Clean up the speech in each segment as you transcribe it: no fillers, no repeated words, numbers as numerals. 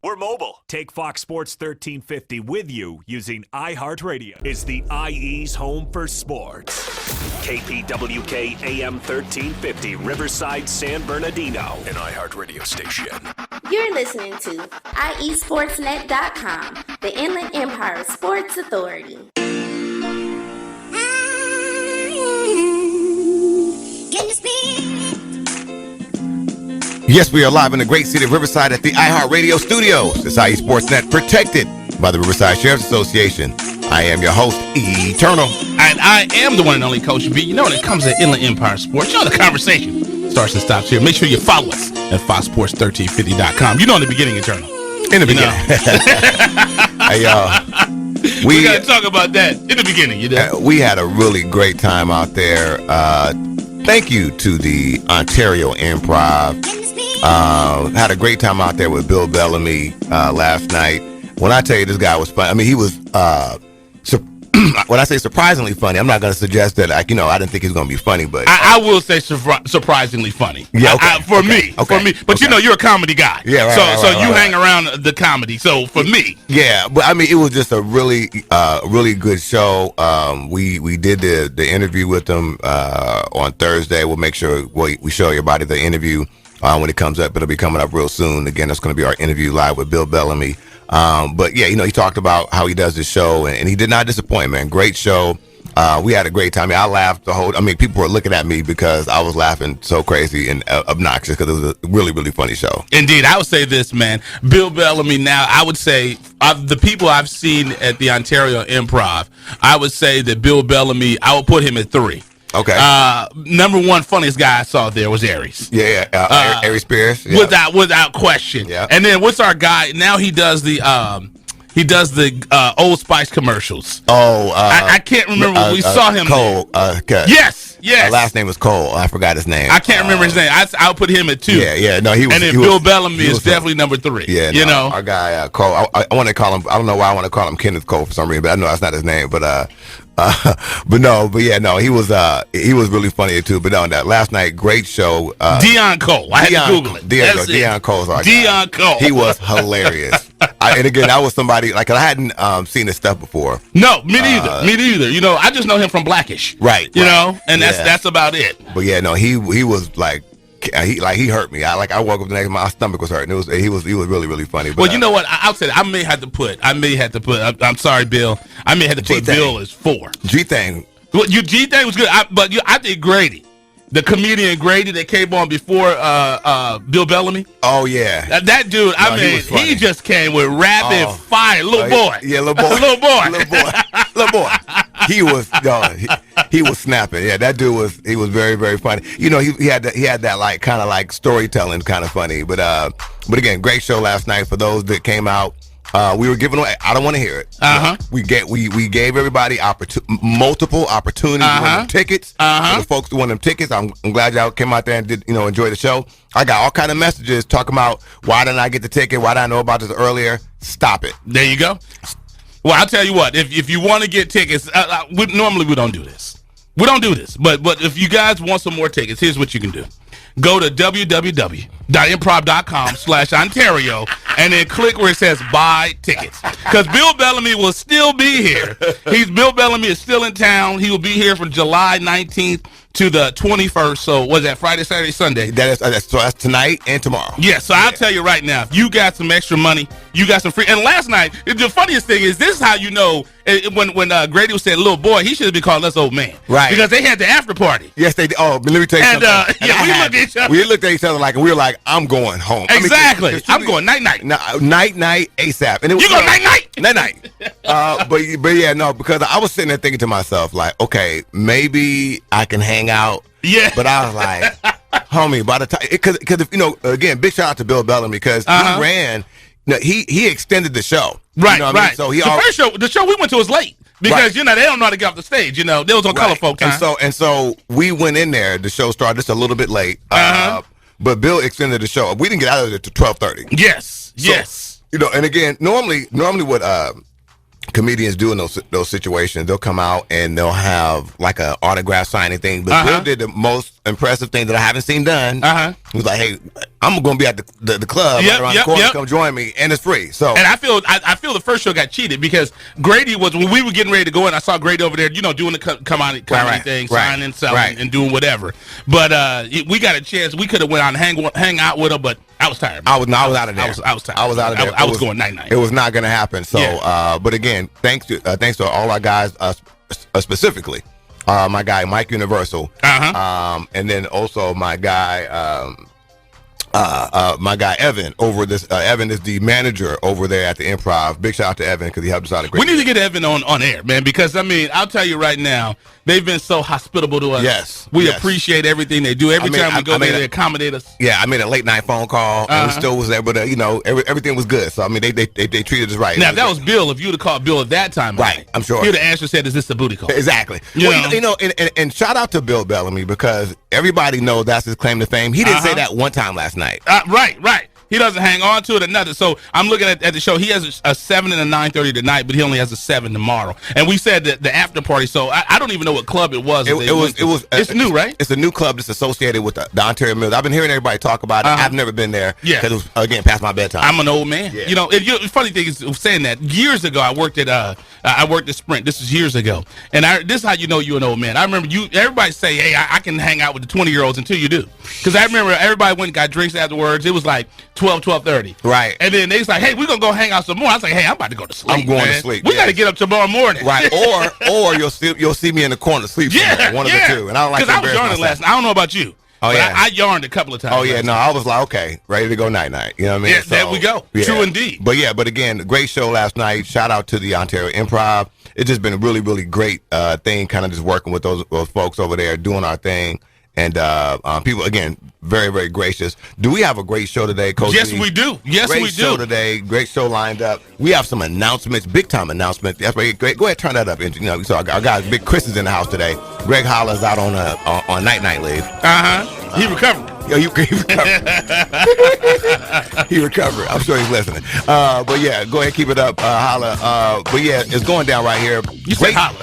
We're mobile. Take Fox Sports 1350 with you using iHeartRadio. It's the IE's home for sports. KPWK AM 1350, Riverside, San Bernardino, an iHeartRadio station. You're listening to IESportsNet.com, the Inland Empire Sports Authority. Yes, we are live in the great city of Riverside at the iHeartRadio studios. It's IE Sportsnet, protected by the Riverside Sheriff's Association. I am your host, Eternal. And I am the one and only Coach B. You know, when it comes to Inland Empire Sports, you know the conversation starts and stops here. Make sure you follow us at foxsports1350.com. You know in the beginning, Eternal. In the beginning. Hey, y'all. We got to talk about that in the beginning. You know? We had a really great time out there. Thank you to the Ontario Improv. Had a great time out there with Bill Bellamy last night. When I tell you this guy was fun, I mean, he was, when I say surprisingly funny, I'm not going to suggest that, I didn't think he was going to be funny, but. I will say surprisingly funny. Yeah, okay. For me. But you know, you're a comedy guy. Yeah, right. So you hang around the comedy. So for me. Yeah, but I mean, it was just a really good show. We did the interview with them on Thursday. We'll make sure we show everybody the interview when it comes up. It'll be coming up real soon. Again, that's going to be our interview live with Bill Bellamy. But yeah, he talked about how he does this show, and he did not disappoint, man. Great show. We had a great time. I laughed people were looking at me because I was laughing so crazy and obnoxious because it was a really, really funny show. Indeed. I would say this, man. Bill Bellamy now, I would say, of the people I've seen at the Ontario Improv, I would say that Bill Bellamy, I would put him at 3. Okay. Number one funniest guy I saw there was Aries. Yeah. Aries Spears. Yeah. Without question. Yeah. And then what's our guy? Now he does the Old Spice commercials. Oh, I can't remember. We saw him. Cole. Yes. Last name was Cole. I forgot his name. I can't remember his name. I'll put him at 2. Yeah. No, he was. And then Bill Bellamy is definitely number 3. Yeah. Our guy Cole. I want to call him. I don't know why I want to call him Kenneth Cole for some reason, but I know that's not his name. But he was really funny too. But on that last night, great show. Deon Cole. I had to Google it. Deon Cole's our guy. Deon Cole. He was hilarious. And again, that was somebody I hadn't seen his stuff before. No, me neither. Me neither. I just know him from Blackish. Right. And that's about it. But yeah, no, he was he hurt me. I woke up the next day, my stomach was hurting. He was really, really funny. But, well, you know what? I'll say that I may have to put. I'm sorry, Bill. I may have to put Bill as 4. G-Thing. Well, G-Thing was good. I think Grady, the comedian Grady that came on before Bill Bellamy. Oh yeah, that dude. He just came with rapid fire, little boy. Yeah, little boy. little boy. He was snapping. Yeah, that dude was very, very funny. He had that kind of storytelling kind of funny. But again, great show last night for those that came out. We were giving away. I don't want to hear it. We gave everybody multiple opportunities to win them tickets. For the folks who won them tickets, I'm glad y'all came out there and did enjoy the show. I got all kind of messages talking about why didn't I get the ticket? Why did I know about this earlier? Stop it. There you go. Well, I'll tell you what. If you want to get tickets, normally we don't do this. But if you guys want some more tickets, here's what you can do. Go to www.improv.com/Ontario and then click where it says buy tickets. Because Bill Bellamy will still be here. Bill Bellamy is still in town. He will be here from July 19th to the 21st. So was that Friday, Saturday, Sunday? That's tonight and tomorrow. Yeah, so I'll tell you right now, if you got some extra money, you got some free. And last night, the funniest thing is, this is how you know, when Grady was saying little boy, he should have been calling us old man. Right. Because they had the after party. Yes, they did. Oh, but let me tell you something. We looked at each other and we were like, I'm going home. Exactly. I'm going night-night. Night, ASAP. And you go night-night? Night-night. But yeah, no, because I was sitting there thinking to myself, okay, maybe I can hang out. Yeah. But I was like, homie, by the time, because again, big shout out to Bill Bellamy because he ran. He extended the show. Right, right. I mean? So the show we went to was late because they don't know how to get off the stage. They was on Color Folk time. And so we went in there. The show started just a little bit late. But Bill extended the show. We didn't get out of there to 12:30. Yes. And again, normally what comedians do in those situations, they'll come out and they'll have like a autograph signing thing. But Bill did the most impressive thing that I haven't seen done. He was like, "Hey, I'm going to be at the club right around the corner. Come join me, and it's free." So, and I feel the first show got cheated because Grady was, when we were getting ready to go in, I saw Grady over there, doing the comedy thing, signing, selling, and doing whatever. But we got a chance. We could have went out and hang out with him, but I was tired. I was out of there. I was tired. I was out of there. I was going night. It was not going to happen. So, but again, thanks to all our guys, specifically my guy Mike Universal, and then also my guy Evan over this. Evan is the manager over there at the Improv. Big shout out to Evan because he helped us out a great. We need to get Evan on air, man, because I mean, I'll tell you right now, they've been so hospitable to us. Yes, we appreciate everything they do. Every time we go there, they accommodate us. Yeah, I made a late night phone call, and we still was able to, everything was good. So I mean, they treated us right. Now, if that was Bill, if you'd have called Bill at that time, right? I'm sure he'd have answered and said, "Is this a booty call?" Exactly. And shout out to Bill Bellamy because everybody knows that's his claim to fame. He didn't say that one time last night. Right. He doesn't hang on to it or nothing. So I'm looking at the show. He has a 7 and a 9:30 tonight, but he only has a 7 tomorrow. And we said that the after party. So I don't even know what club it was. It's new, right? It's a new club that's associated with the Ontario Mills. I've been hearing everybody talk about it. I've never been there. Yeah, because it was, again, past my bedtime. I'm an old man. Yeah. The funny thing is saying that years ago I worked at Sprint. This was years ago, and this is how you know you're an old man. I remember everybody say, "Hey, I can hang out with the 20-year-olds until you do," because I remember everybody went and got drinks afterwards. It was like 12:30. Right. And then they was like, "Hey, we're gonna go hang out some more." I was like, "Hey, I'm about to go to sleep. I'm going to sleep. We got to get up tomorrow morning." Right. Or you'll see me in the corner sleep. One of the two. And I don't like because I was yarning last night. I don't know about you. Oh, yeah. I yarned a couple of times. Oh, yeah. No, I was like, okay, ready to go night. You know what I mean? Yeah, there we go. Yeah. True indeed. But again, great show last night. Shout out to the Ontario Improv. It's just been a really, really great thing, kind of just working with those folks over there, doing our thing. And people, again, very, very gracious. Do we have a great show today, Coach? Yes, we do. Yes, we do. Great show today. Great show lined up. We have some announcements, big-time announcements. That's right. Go ahead, turn that up. So our guy, Big Chris, is in the house today. Greg Holland's out on night leave. He recovered. Yo, he recovered. He recovered. I'm sure he's listening. But yeah, go ahead, keep it up, Holla. But yeah, it's going down right here. You said Holla.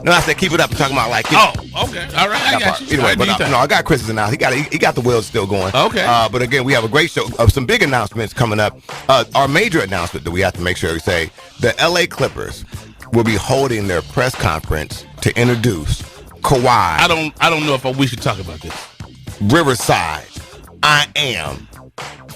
No, I said keep it up. I'm talking about like. Okay, all right, I got you. Anyway, but I got Chris in the house. He got the wheels still going. Okay. But again, we have a great show of some big announcements coming up. Our major announcement that we have to make sure we say: the LA Clippers will be holding their press conference to introduce Kawhi. I don't know if we should talk about this. Riverside, I am.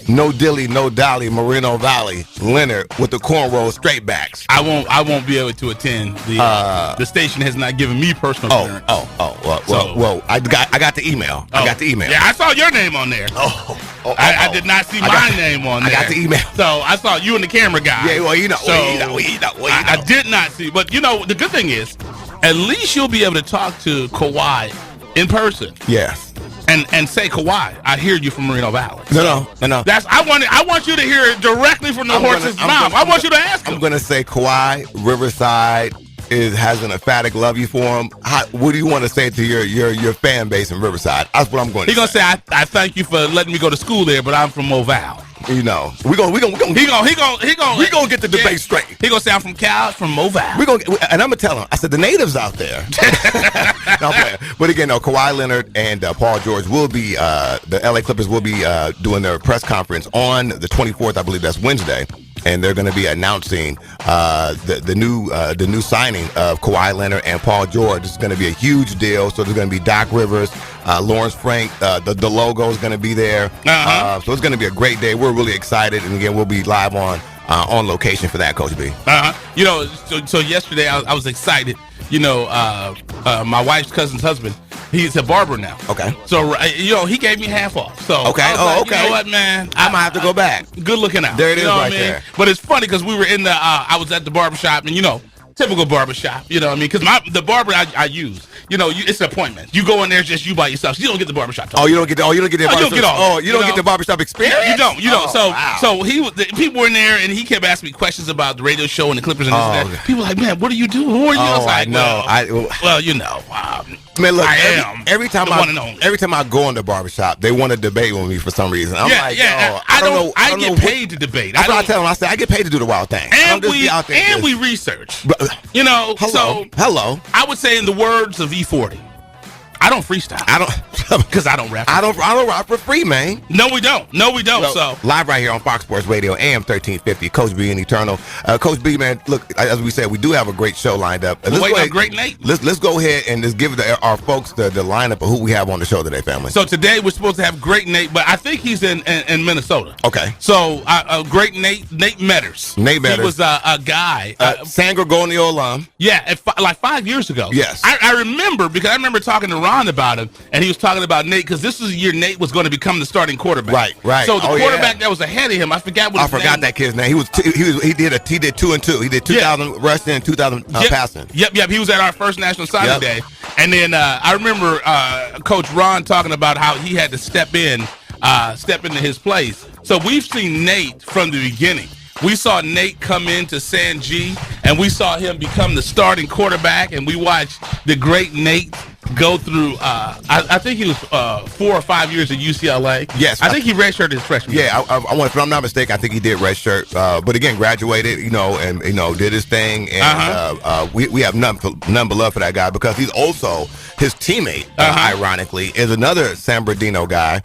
No dilly, no dolly, Moreno Valley, Leonard with the cornrow straight backs. I won't be able to attend. The station has not given me personal clearance. Well, I got the email. I got the email. Yeah, I saw your name on there. I did not see my name on there. I got the email. So I saw you and the camera guy. Yeah, well, I did not see. But the good thing is, at least you'll be able to talk to Kawhi in person. Yes. And say, Kawhi, I hear you from Moreno Valley. No. I want you to hear it directly from the horse's mouth. I want you to ask him. I'm gonna say Kawhi, Riverside has an emphatic love you for him. What do you want to say to your fan base in Riverside? That's what I'm going to say. He's gonna say, I thank you for letting me go to school there, but I'm from Moval. We're gonna get the debate straight. He gonna say I'm from Cal, from Moval. And I'm gonna tell him. I said the natives out there. No, but again, Kawhi Leonard and Paul George will be the LA Clippers will be doing their press conference on the 24th. I believe that's Wednesday, and they're going to be announcing the new signing of Kawhi Leonard and Paul George. It's going to be a huge deal. So there's going to be Doc Rivers, Lawrence Frank. The logo is going to be there. So it's going to be a great day. We're really excited, and again, we'll be live on location for that, Coach B. So yesterday I was excited. My wife's cousin's husband, he's a barber now. Okay. So he gave me half off. So okay. You know what, man? I might have to go back. Good looking out. There it is, right there. But it's funny because we were in I was at the barbershop, and typical barbershop, because the barber I use, it's an appointment. You go in there, just you by yourself. So you don't get the barbershop talk. You don't get the barbershop. You don't get the barbershop experience. You don't. So people were in there, and he kept asking me questions about the radio show and the Clippers and this and that. People were like, man, what do you do? Who are you? I was like, Man, look, I am every time the one and only. every time I go in the barbershop, they want to debate with me for some reason. I'm like, oh, I don't know. I get paid to debate. That's what I tell them. I say I get paid to do the wild thing. And we research. You know, hello. I would say in the words of E40, I don't freestyle. I don't because I don't rap. I don't rap for free, man. No, we don't. So live right here on Fox Sports Radio, AM 1350. Coach B and Eternal. Coach B, man. Look, as we said, we do have a great show lined up. Great Nate. Let's go ahead and just give our folks the lineup of who we have on the show today, family. So today we're supposed to have Great Nate, but I think he's in Minnesota. Okay. So Great Nate Metters. Nate Metters. He was a guy. San Gregorio alum. Yeah, like 5 years ago. Yes. I remember because I remember talking to Ron about it, and he was talking about Nate because this was the year Nate was going to become the starting quarterback. Right. So the quarterback that was ahead of him, I forgot what his name. I forgot that kid's name. He did 2 and 2. He did 2,000 rushing and 2,000 passing. Yep. He was at our first National Signing Day, and then I remember Coach Ron talking about how he had to step into his place. So we've seen Nate from the beginning. We saw Nate come into San G, and we saw him become the starting quarterback, and we watched the great Nate go through, I think he was 4 or 5 years at UCLA. Yes. I think he redshirted his freshman year. Yeah, if I'm not mistaken, I think he did redshirt. But again, graduated, and did his thing. And we have none but love for that guy because he's also his teammate, ironically, is another San Bernardino guy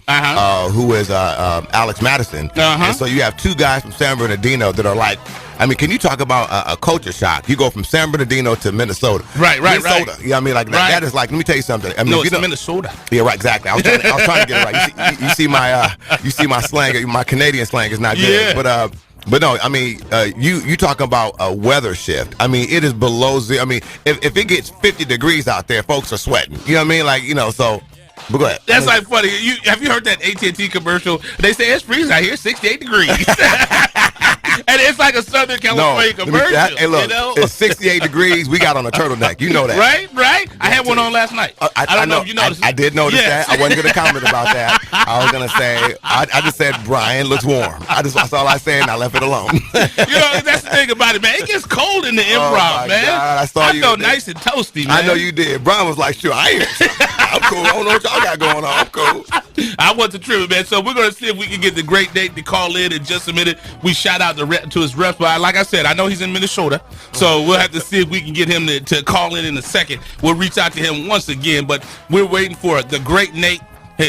who is Alex Madison. And so you have two guys from San Bernardino that are like, I mean, can you talk about a culture shock? You go from San Bernardino to Minnesota. Right. Minnesota. Yeah, I mean, like that is like. Let me tell you something. I mean, it's Minnesota. Yeah, right. Exactly. I was trying to get it right. You see my slang. My Canadian slang is not good. Yeah. But no, I mean, you talking about a weather shift. I mean, it is below zero. I mean, if it gets 50 degrees out there, folks are sweating. You know what I mean? Like, so. But go ahead. That's like funny. Have you heard that AT&T commercial? They say it's freezing out here, 68 degrees. And it's like a Southern California commercial. Hey, look, it's 68 degrees. We got on a turtleneck. You know that. Right. I had one on last night. I don't know if you noticed. I did notice that. I wasn't going to comment about that. I was going to say, I just said, Brian looks warm. That's all I said, and I left it alone. That's the thing about it, man. It gets cold in the improv, man. God, I felt nice and toasty, man. I know you did. Brian was like, sure, I'm cool. I don't know what y'all got going on. I'm cool. I want the trip, man. So we're going to see if we can get the great Nate to call in just a minute. We shout out to his reps. But like I said, I know he's in Minnesota. So we'll have to see if we can get him to call in a second. We'll reach out to him once again. But we're waiting for the great Nate.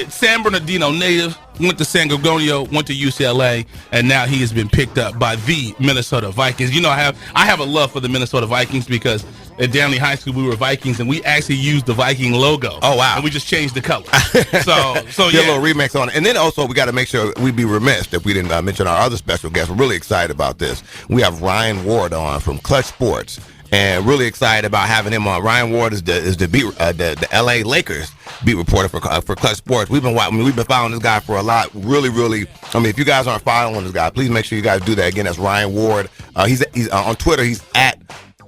San Bernardino native, went to San Gregorio, went to UCLA, and now he has been picked up by the Minnesota Vikings. You know, I have a love for the Minnesota Vikings because at Downey High School we were Vikings, and we actually used the Viking logo. Oh wow! And we just changed the color. So yeah, a little remix on it. And then also we got to make sure we'd be remiss if we didn't mention our other special guest. We're really excited about this. We have Ryan Ward on from Clutch Sports. And really excited about having him on. Ryan Ward is the LA Lakers beat reporter for Clutch Sports. We've been following this guy for a lot. Really. I mean, if you guys aren't following this guy, please make sure you guys do that. Again, that's Ryan Ward. He's on Twitter. He's at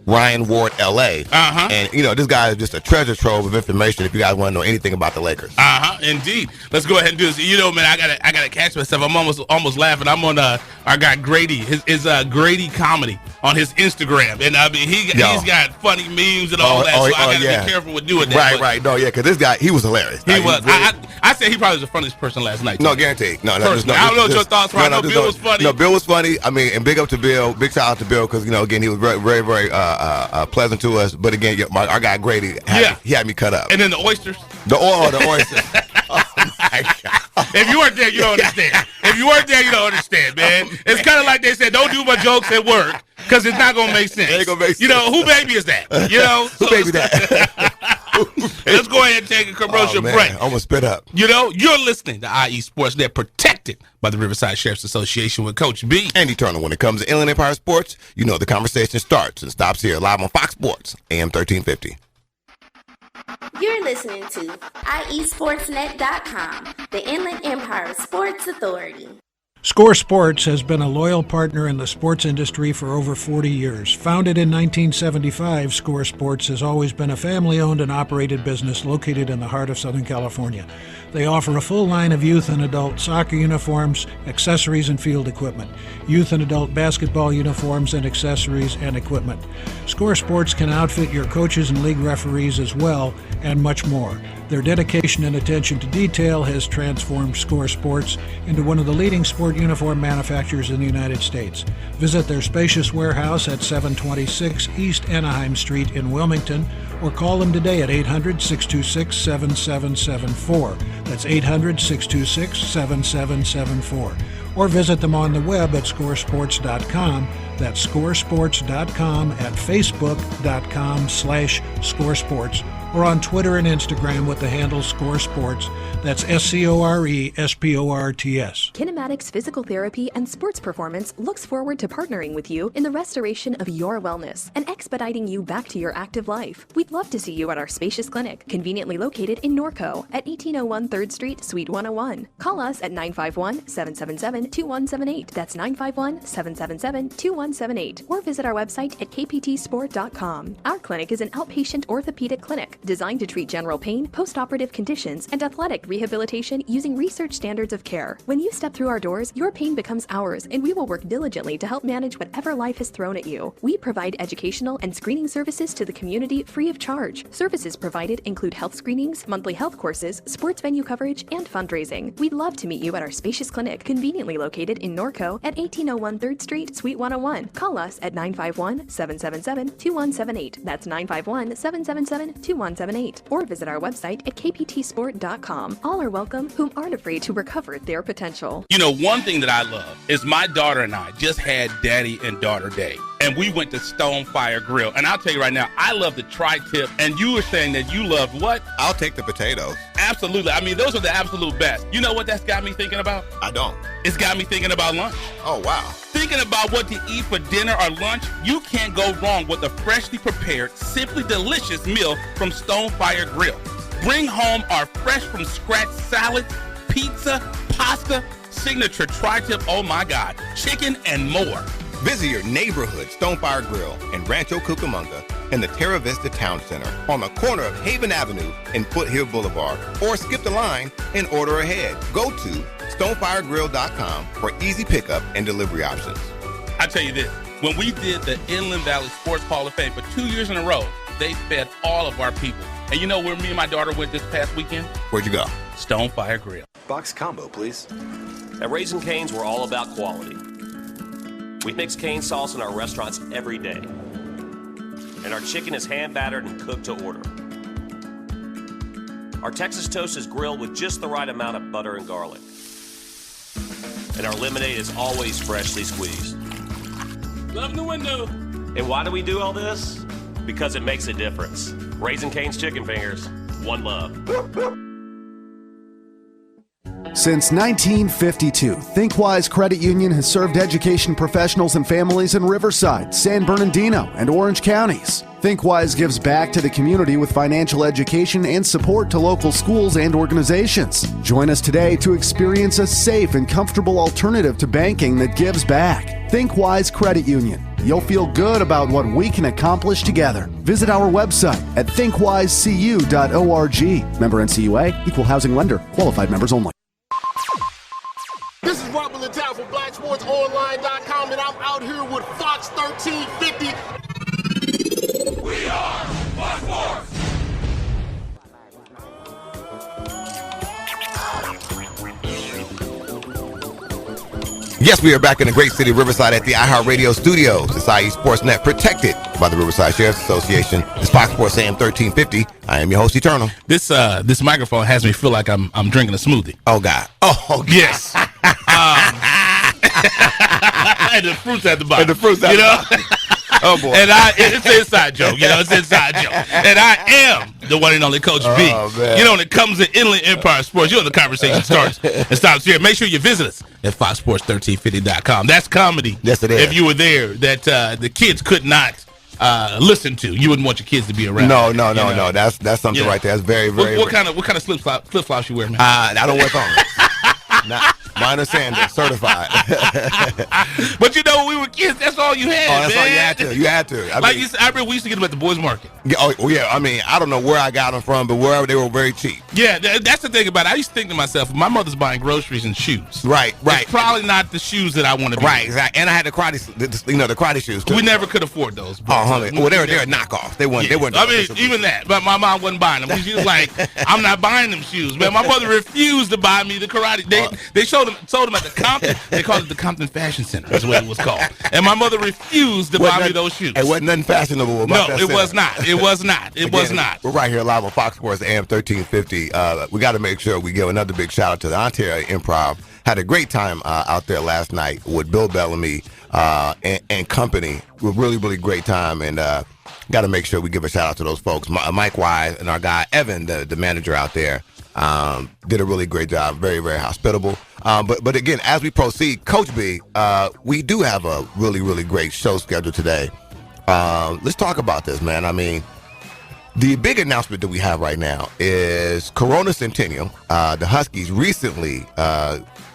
Ryan Ward LA. And this guy is just a treasure trove of information if you guys want to know anything about the Lakers. Indeed. Let's go ahead and do this. Man, I gotta catch myself. I'm almost laughing. I'm on our guy Grady, his Grady comedy on his Instagram, and I mean he's got funny memes and all that. So I gotta be careful with doing that. Right. No, yeah, because this guy, he was hilarious. He was. I said he probably was the funniest person last night. No, guaranteed. No, I don't know what your thoughts were. I know Bill was funny. No, Bill was funny. I mean, and big up to Bill. Big shout out to Bill because again he was very, very, very pleasant to us. But again, our guy Grady, he had me cut up. And then the oysters. The oysters. Oh my God. If you weren't there, you don't understand. If you weren't there, you don't understand, man. It's kind of like they said, don't do my jokes at work because it's not gonna make sense. It ain't gonna make sense. Who baby is that? Who baby that? Let's go ahead and take a commercial break. I'm gonna spit up. You're listening to IE Sports. They're protected by the Riverside Sheriff's Association with Coach B. And Eternal. When it comes to Inland Empire Sports, the conversation starts and stops here live on Fox Sports, AM 1350. You're listening to IESportsNet.com, the Inland Empire Sports Authority. Score Sports has been a loyal partner in the sports industry for over 40 years. Founded in 1975, Score Sports has always been a family-owned and operated business located in the heart of Southern California. They offer a full line of youth and adult soccer uniforms, accessories, and field equipment, youth and adult basketball uniforms and accessories and equipment. Score Sports can outfit your coaches and league referees as well, and much more. Their dedication and attention to detail has transformed Score Sports into one of the leading sport uniform manufacturers in the United States. Visit their spacious warehouse at 726 East Anaheim Street in Wilmington, or call them today at 800-626-7774. That's 800-626-7774. Or visit them on the web at scoresports.com. That's scoresports.com, at facebook.com/scoresports, or on Twitter and Instagram with the handle Score Sports. That's SCORESPORTS. Kinematics Physical Therapy and Sports Performance looks forward to partnering with you in the restoration of your wellness and expediting you back to your active life. We'd love to see you at our spacious clinic, conveniently located in Norco at 1801 3rd Street, Suite 101. Call us at 951-777-2178. That's 951-777-2178. Or visit our website at kptsport.com. Our clinic is an outpatient orthopedic clinic designed to treat general pain, post-operative conditions, and athletic rehabilitation using research standards of care. When you step through our doors, your pain becomes ours, and we will work diligently to help manage whatever life has thrown at you. We provide educational and screening services to the community free of charge. Services provided include health screenings, monthly health courses, sports venue coverage, and fundraising. We'd love to meet you at our spacious clinic, conveniently located in Norco at 1801 3rd Street, Suite 101. Call us at 951-777-2178. That's 951-777-2178. Or visit our website at kptsport.com. All are welcome whom aren't afraid to recover their potential. You know, one thing that I love is my daughter and I just had Daddy and Daughter Day, and we went to Stonefire Grill. And I'll tell you right now, I love the tri-tip, and you were saying that you loved what? I'll take the potatoes. Absolutely. I mean, those are the absolute best. You know what that's got me thinking about? I don't. It's got me thinking about lunch. Oh, wow. Thinking about what to eat for dinner or lunch, you can't go wrong with a freshly prepared, simply delicious meal from Stonefire Grill. Bring home our fresh from scratch salad, pizza, pasta, signature tri-tip, oh my God, chicken and more. Visit your neighborhood Stonefire Grill in Rancho Cucamonga in the Terra Vista Town Center on the corner of Haven Avenue and Foothill Boulevard, or skip the line and order ahead. Go to stonefiregrill.com for easy pickup and delivery options. I tell you this, when we did the Inland Valley Sports Hall of Fame for 2 years in a row, they fed all of our people. And you know where me and my daughter went this past weekend? Where'd you go? Stonefire Grill. Box combo, please. At Raising Cane's, we're all about quality. We mix cane sauce in our restaurants every day. And our chicken is hand battered and cooked to order. Our Texas toast is grilled with just the right amount of butter and garlic. And our lemonade is always freshly squeezed. Love the window. And why do we do all this? Because it makes a difference. Raising Cane's Chicken Fingers, one love. Since 1952, ThinkWise Credit Union has served education professionals and families in Riverside, San Bernardino, and Orange counties. ThinkWise gives back to the community with financial education and support to local schools and organizations. Join us today to experience a safe and comfortable alternative to banking that gives back. ThinkWise Credit Union. You'll feel good about what we can accomplish together. Visit our website at thinkwisecu.org. Member NCUA, Equal Housing Lender, qualified members only. This is Robert Littell from BlackSportsOnline.com, and I'm out here with Fox 1350. We are Black Sports. Yes, we are back in the great city of Riverside at the iHeartRadio studios. It's IE Sportsnet, protected by the Riverside Sheriff's Association. It's Fox Sports AM 1350. I am your host, Eternal. This microphone has me feel like I'm drinking a smoothie. Oh, God. Oh, God. Yes. And the fruit's at the bottom. And the fruit's at the bottom. Oh, boy. And it's an inside joke, it's an inside joke. And I am the one and only Coach B. Man. When it comes to Inland Empire Sports, the conversation starts and stops here. Make sure you visit us at foxsports1350.com. That's comedy. Yes, it is. If you were there, that the kids could not listen to. You wouldn't want your kids to be around. No. That's something right there. That's very, very. What kind of flip flops you wear, man? I don't wear thongs. minor Sanders, certified. But you know, when we were kids, that's all you had. Oh, that's man. all you had to. You had to. I remember we used to get them at the boys' market. Yeah, yeah. I mean, I don't know where I got them from, but wherever they were very cheap. Yeah, that's the thing about it. I used to think to myself, my mother's buying groceries and shoes. Right. It's probably not the shoes that I want to be. Right, exactly. And I had the karate shoes too. We never could afford those. Oh, honey. Well, they're a knockoff. They weren't. Yeah. They weren't. I mean, even that. But my mom wasn't buying them. She was like, "I'm not buying them shoes." Man, my mother refused to buy me the karate. They sold them at the Compton. They called it the Compton Fashion Center. That's what it was called. And my mother refused to buy me those shoes. It wasn't nothing fashionable about that. No, it was not. It was not. It was not. We're right here live on Fox Sports AM 1350. We got to make sure we give another big shout out to the Ontario Improv. Had a great time out there last night with Bill Bellamy and company. A really, really great time. And got to make sure we give a shout out to those folks. Mike Wise and our guy Evan, the manager out there, did a really great job. Very, very hospitable. But again, as we proceed, Coach B, we do have a really, really great show scheduled today. Let's talk about this, man. I mean, the big announcement that we have right now is Corona Centennial. The Huskies recently,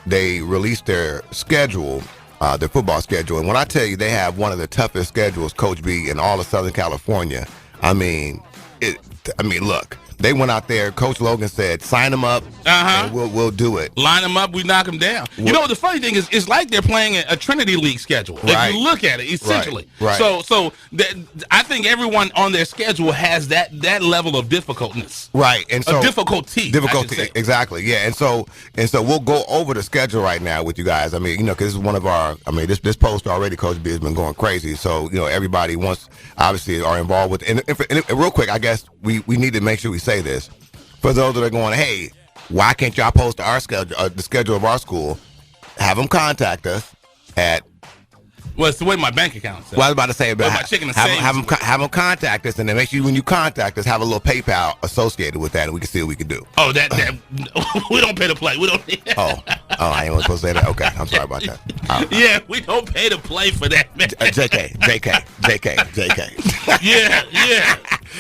they released their schedule, their football schedule. And when I tell you they have one of the toughest schedules, Coach B, in all of Southern California, I mean, look. They went out there. Coach Logan said, "Sign them up, and we'll do it. Line them up, we knock them down." You know, the funny thing is, it's like they're playing a Trinity League schedule. Right. If you look at it, essentially. Right. So I think everyone on their schedule has that level of difficultness. Right, and so difficulty, exactly. Yeah, and so we'll go over the schedule right now with you guys. I mean, you know, because this is one of our. I mean, this post already, Coach B, has been going crazy. So you know, everybody obviously are involved with. And real quick, I guess we need to make sure we say this for those that are going, hey, why can't y'all post our schedule, the schedule of our school? Have them contact us at. Well, it's the way my bank account says. Well, I was about to say, but have them contact us, and then make sure when you contact us, have a little PayPal associated with that, and we can see what we can do. Oh, that we don't pay to play. We don't. I ain't supposed to say that. Okay, I'm sorry about that. Yeah, we don't pay to play for that, man. JK. Yeah.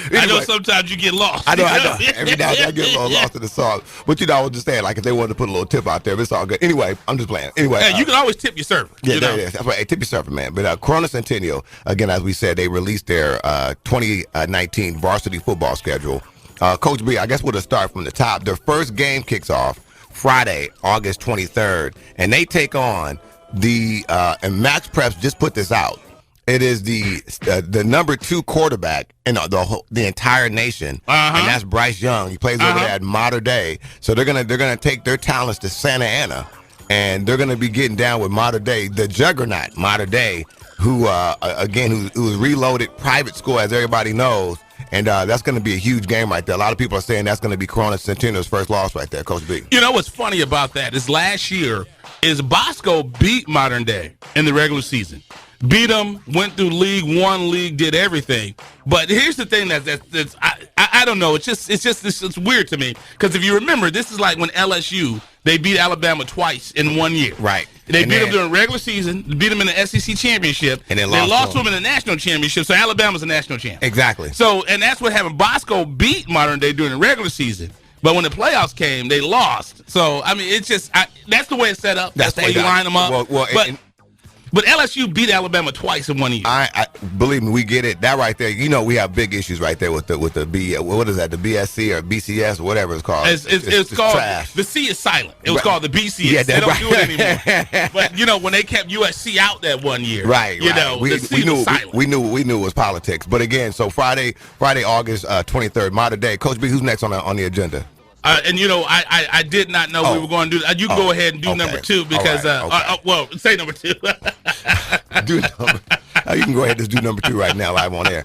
Anyway, I know sometimes you get lost. I know. Every now and then I get a little lost in the song. But you know, I was just saying, like, if they wanted to put a little tip out there, it's all good. Anyway, I'm just playing. Anyway, you can always tip your server. Yeah, there it is. That's right. Hey, tip your server, man. But Corona Centennial, again, as we said, they released their 2019 varsity football schedule. Coach B, I guess we'll just start from the top. Their first game kicks off Friday, August 23rd, and they take on and Max Preps just put this out. It is the number 2 quarterback in the entire nation, and that's Bryce Young. He plays over there at Mater Dei. So they're gonna take their talents to Santa Ana, and they're gonna be getting down with Mater Dei, the juggernaut Mater Dei, who was reloaded private school, as everybody knows. And that's going to be a huge game right there. A lot of people are saying that's going to be Corona Centennial's first loss right there, Coach B. You know what's funny about that is last year is Bosco beat Modern Day in the regular season. Beat them, went through League One, did everything. But here's the thing that's I don't know. It's weird to me because if you remember, this is like when LSU they beat Alabama twice in 1 year. Right. They beat them during regular season, beat them in the SEC championship, and then they lost to them in the national championship. So Alabama's a national champ. Exactly. So and that's what happened. Bosco beat Modern Day during the regular season. But when the playoffs came, they lost. So, I mean, it's just that's the way it's set up. That's the way you line them up. But LSU beat Alabama twice in 1 year. I believe me, we get it. That right there, you know, we have big issues right there with the what is that? The BSC or BCS or whatever it's called. It's called trash. The C is silent. It was called the BCS. Yeah, they don't do it anymore. But you know, when they kept USC out that 1 year, right? You know, we knew it was politics. But again, so Friday, August 23rd, Mater Dei. Coach B, who's next on the agenda? And you know, I did not know we were going to do that. You can go ahead and do number 2 because, well, say number 2. You can go ahead and just do number 2 right now, live on air.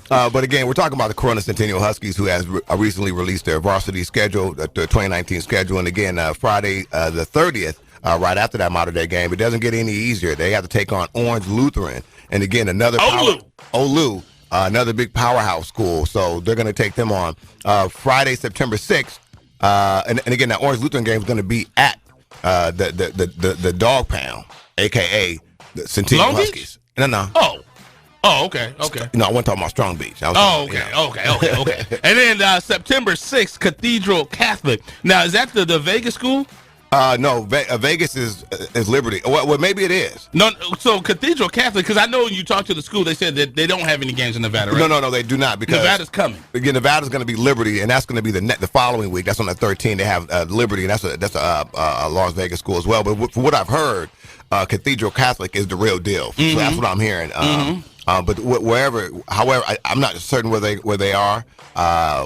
But again, we're talking about the Corona Centennial Huskies, who has recently released their varsity schedule, the 2019 schedule, and again, Friday the 30th, right after that Mater Dei game. It doesn't get any easier. They have to take on Orange Lutheran, and again, another Olu. Another big powerhouse school, so they're going to take them on Friday, September 6th. And again, that Orange Lutheran game is going to be at the Dog Pound, a.k.a. the Centennial Huskies. No. Oh, okay. No, I wasn't talking about Strong Beach. Okay. And then September 6th, Cathedral Catholic. Now, is that the Vegas school? No, Vegas is Liberty. Well, maybe it is. No, so Cathedral Catholic, because I know when you talk to the school, they said that they don't have any games in Nevada, right? No, they do not, because Nevada's coming. Again, Nevada's going to be Liberty, and that's going to be the following week. That's on the 13th. They have Liberty, and that's a Las Vegas school as well. But from what I've heard, Cathedral Catholic is the real deal. So that's what I'm hearing. But however, I'm not certain where they are.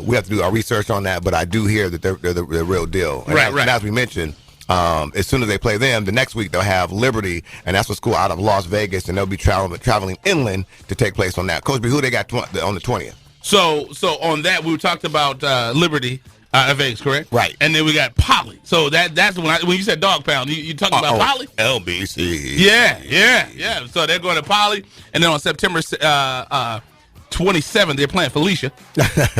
We have to do our research on that, but I do hear that they're the real deal. And right. And as we mentioned, as soon as they play them, the next week they'll have Liberty, and that's a school out of Las Vegas, and they'll be traveling inland to take place on that. Coach B, who they got on the 20th? So on that, we talked about Liberty. Vegas, correct? Right. And then we got Poly. So that's when you said Dog Pound, you talking about Poly? LBC. Yeah. So they're going to Poly, and then on September 27th, they're playing Felicia.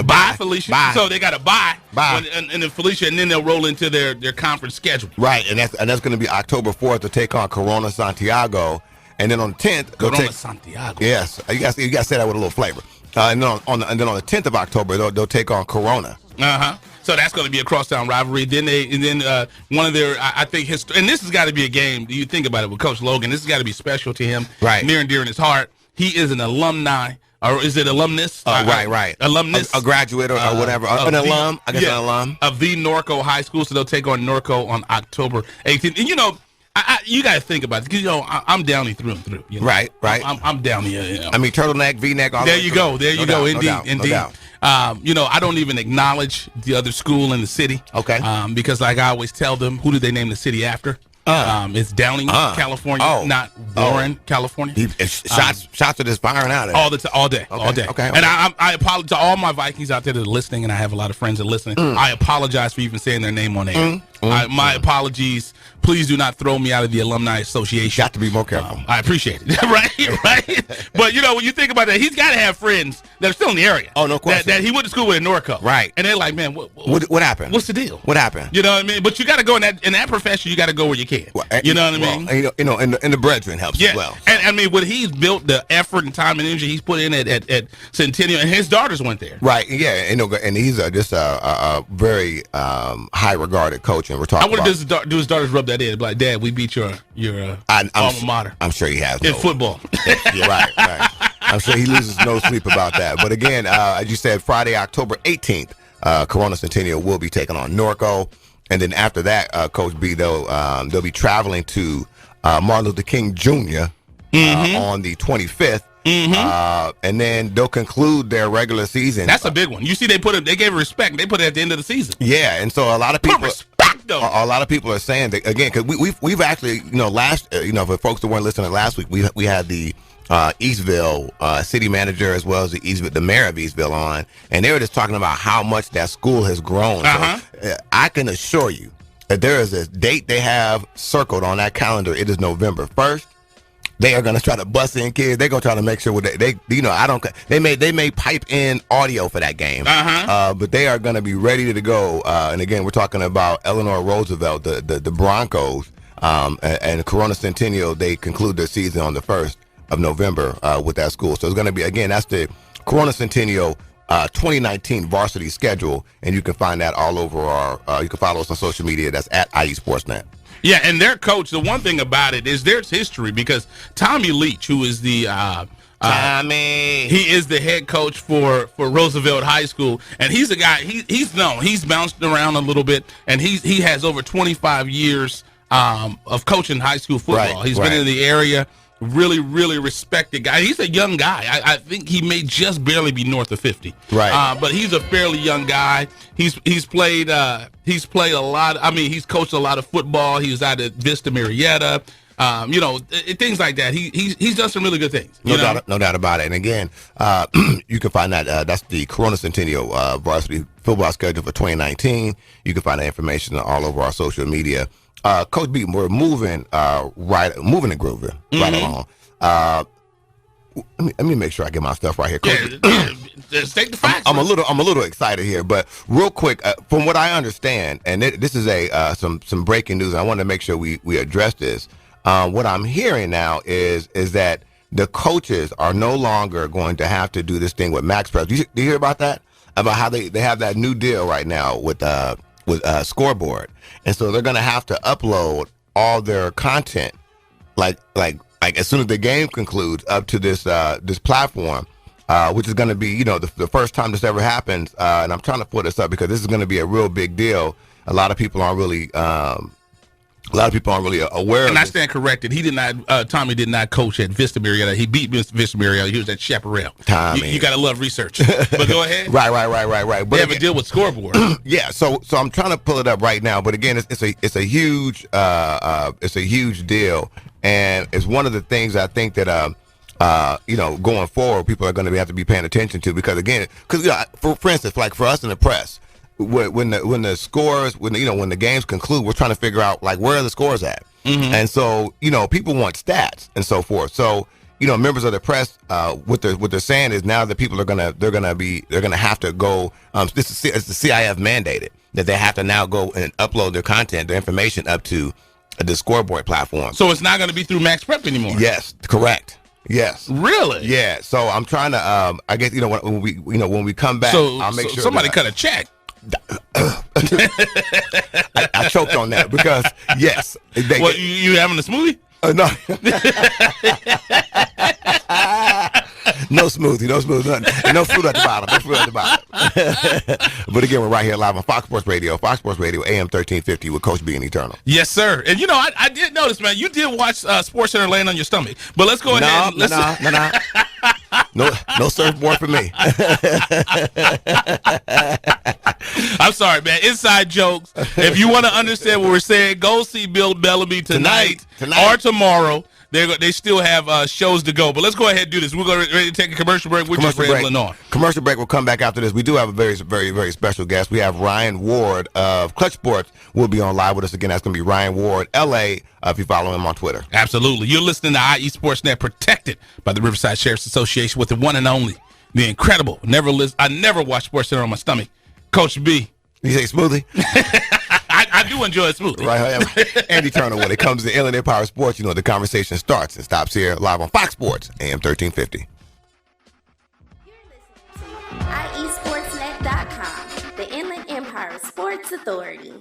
Bye, Felicia. Bye. So they got a bye. And then Felicia, and then they'll roll into their conference schedule. Right, and that's going to be October 4th to take on Corona Santiago, and then on the 10th, Corona Santiago. Yes, you got to say that with a little flavor. And then on the 10th of October, they'll take on Corona. So that's going to be a crosstown rivalry. Then one of their, I think, and this has got to be a game. You think about it with Coach Logan. This has got to be special to him. Right. Near and dear in his heart. He is an alumni, or is it alumnus? Right. Alumnus. A graduate or whatever. An alum. I guess an alum. Of the Norco High School. So they'll take on Norco on October 18th. And, you got to think about it, because I'm Downey through and through. Right. I'm Downey. I mean, turtleneck, V-neck. All there you go. There you go. Indeed. No doubt. I don't even acknowledge the other school in the city. Okay. Because like I always tell them, who did they name the city after? It's Downey, California, not Warren, California. Shots are just firing out all day. Okay. And I apologize to all my Vikings out there that are listening, and I have a lot of friends that are listening. I apologize for even saying their name on air. My apologies. Please do not throw me out of the Alumni Association. Got to be more careful. I appreciate it. right. But when you think about that, he's got to have friends that are still in the area. Oh, no question. That he went to school with in Norco. Right. And they're like, man, what happened? What's the deal? What happened? You know what I mean? But you got to go in that profession. You got to go where you can. Well, you know what I mean? And the brethren helps as well. And I mean, what he's built, the effort and time and energy he's put in at Centennial, and his daughters went there. Right. Yeah. And he's just a very high regarded coach, and we're talking. I wonder do his daughters rub that in? Like, Dad, we beat your alma mater. I'm sure he has. In football. Yeah, right. I'm sure he loses no sleep about that. But again, as you said, Friday, October 18th, Corona Centennial will be taking on Norco. And then after that, Coach B, they'll be traveling to Martin Luther King Jr. On the 25th. And then they'll conclude their regular season. That's a big one. You see, they gave it respect. They put it at the end of the season. Yeah, and so a lot of people. A lot of people are saying that again, because we've actually last for folks that weren't listening last week, we had the Eastville city manager as well as the mayor of Eastville on, and they were just talking about how much that school has grown. So, I can assure you that there is a date they have circled on that calendar. It is November 1st. They are going to try to bust in kids. They're going to try to make sure they may pipe in audio for that game. But they are going to be ready to go. And again, we're talking about Eleanor Roosevelt, the Broncos, and Corona Centennial. They conclude their season on the 1st of November with that school. So it's going to be, again, that's the Corona Centennial 2019 varsity schedule, and you can find that all over you can follow us on social media. That's at IE Sportsnet. Yeah, and their coach, the one thing about it is there's history, because Tommy Leach, who is the he is the head coach for Roosevelt High School, and he's a guy, he's bounced around a little bit, and he has over 25 years of coaching high school football. He's been in the area. Really, really respected guy. He's a young guy. I think he may just barely be north of 50. Right. But he's a fairly young guy. He's played a lot. I mean, he's coached a lot of football. He was out at Vista Marietta. Things like that. He's done some really good things. No doubt about it. And again, you can find that. That's the Corona Centennial varsity football schedule for 2019. You can find that information all over our social media. Coach B, we're moving and grooving right along. Let me make sure I get my stuff right here. Coach, just take the facts. I'm a little excited here, but real quick, from what I understand, and this is some breaking news. I want to make sure we address this. What I'm hearing now is that the coaches are no longer going to have to do this thing with max prep. Do you hear about that? About how they have that new deal right now with Scoreboard, and so they're going to have to upload all their content, like as soon as the game concludes, up to this platform, which is going to be the first time this ever happens. And I'm trying to pull this up because this is going to be a real big deal. A lot of people aren't really aware. And I stand corrected. He did not. Tommy did not coach at Vista Marietta. He beat Vista Marietta. He was at Chaparral. Tommy, you got to love research. But go ahead. Right. But they have a deal with Scoreboard. Yeah. So I'm trying to pull it up right now. But again, it's a huge deal, and it's one of the things I think that going forward, people are going to have to be paying attention to, because for instance, like for us in the press, when the games conclude, we're trying to figure out like where are the scores at, and so people want stats and so forth. So members of the press, what they're saying is now that people are gonna have to go. It's the CIF mandated that they have to now go and upload their content, their information up to the Scoreboard platform. So it's not going to be through Max Prep anymore. Yes, correct. Yes. Really? Yeah. So I'm trying to. I guess when we come back, I'll make sure somebody cut a check. I choked on that because yes. You having a smoothie? No. No smoothie, nothing. No fruit at the bottom. But again, we're right here live on Fox Sports Radio, AM 1350 with Coach B and Eternal. Yes, sir. And I did notice, man, you did watch Sports Center laying on your stomach. But let's go ahead. No surfboard for me. I'm sorry, man. Inside jokes. If you want to understand what we're saying, go see Bill Bellamy tonight. Or tomorrow. They still have shows to go. But let's go ahead and do this. We're ready to take a commercial break. We're just rambling on. Commercial break. We'll come back after this. We do have a very, very, very special guest. We have Ryan Ward of Clutch Sports will be on live with us again. That's going to be Ryan Ward, LA, if you follow him on Twitter. Absolutely. You're listening to IE Sportsnet, protected by the Riverside Sheriff's Association with the one and only, the incredible. I never watch SportsCenter on my stomach. Coach B. You say smoothie? I do enjoy a smoothie. Right. Andy Turner, when it comes to Inland Empire Sports, the conversation starts and stops here live on Fox Sports, AM 1350. You're listening to IESportsNet.com, the Inland Empire Sports Authority.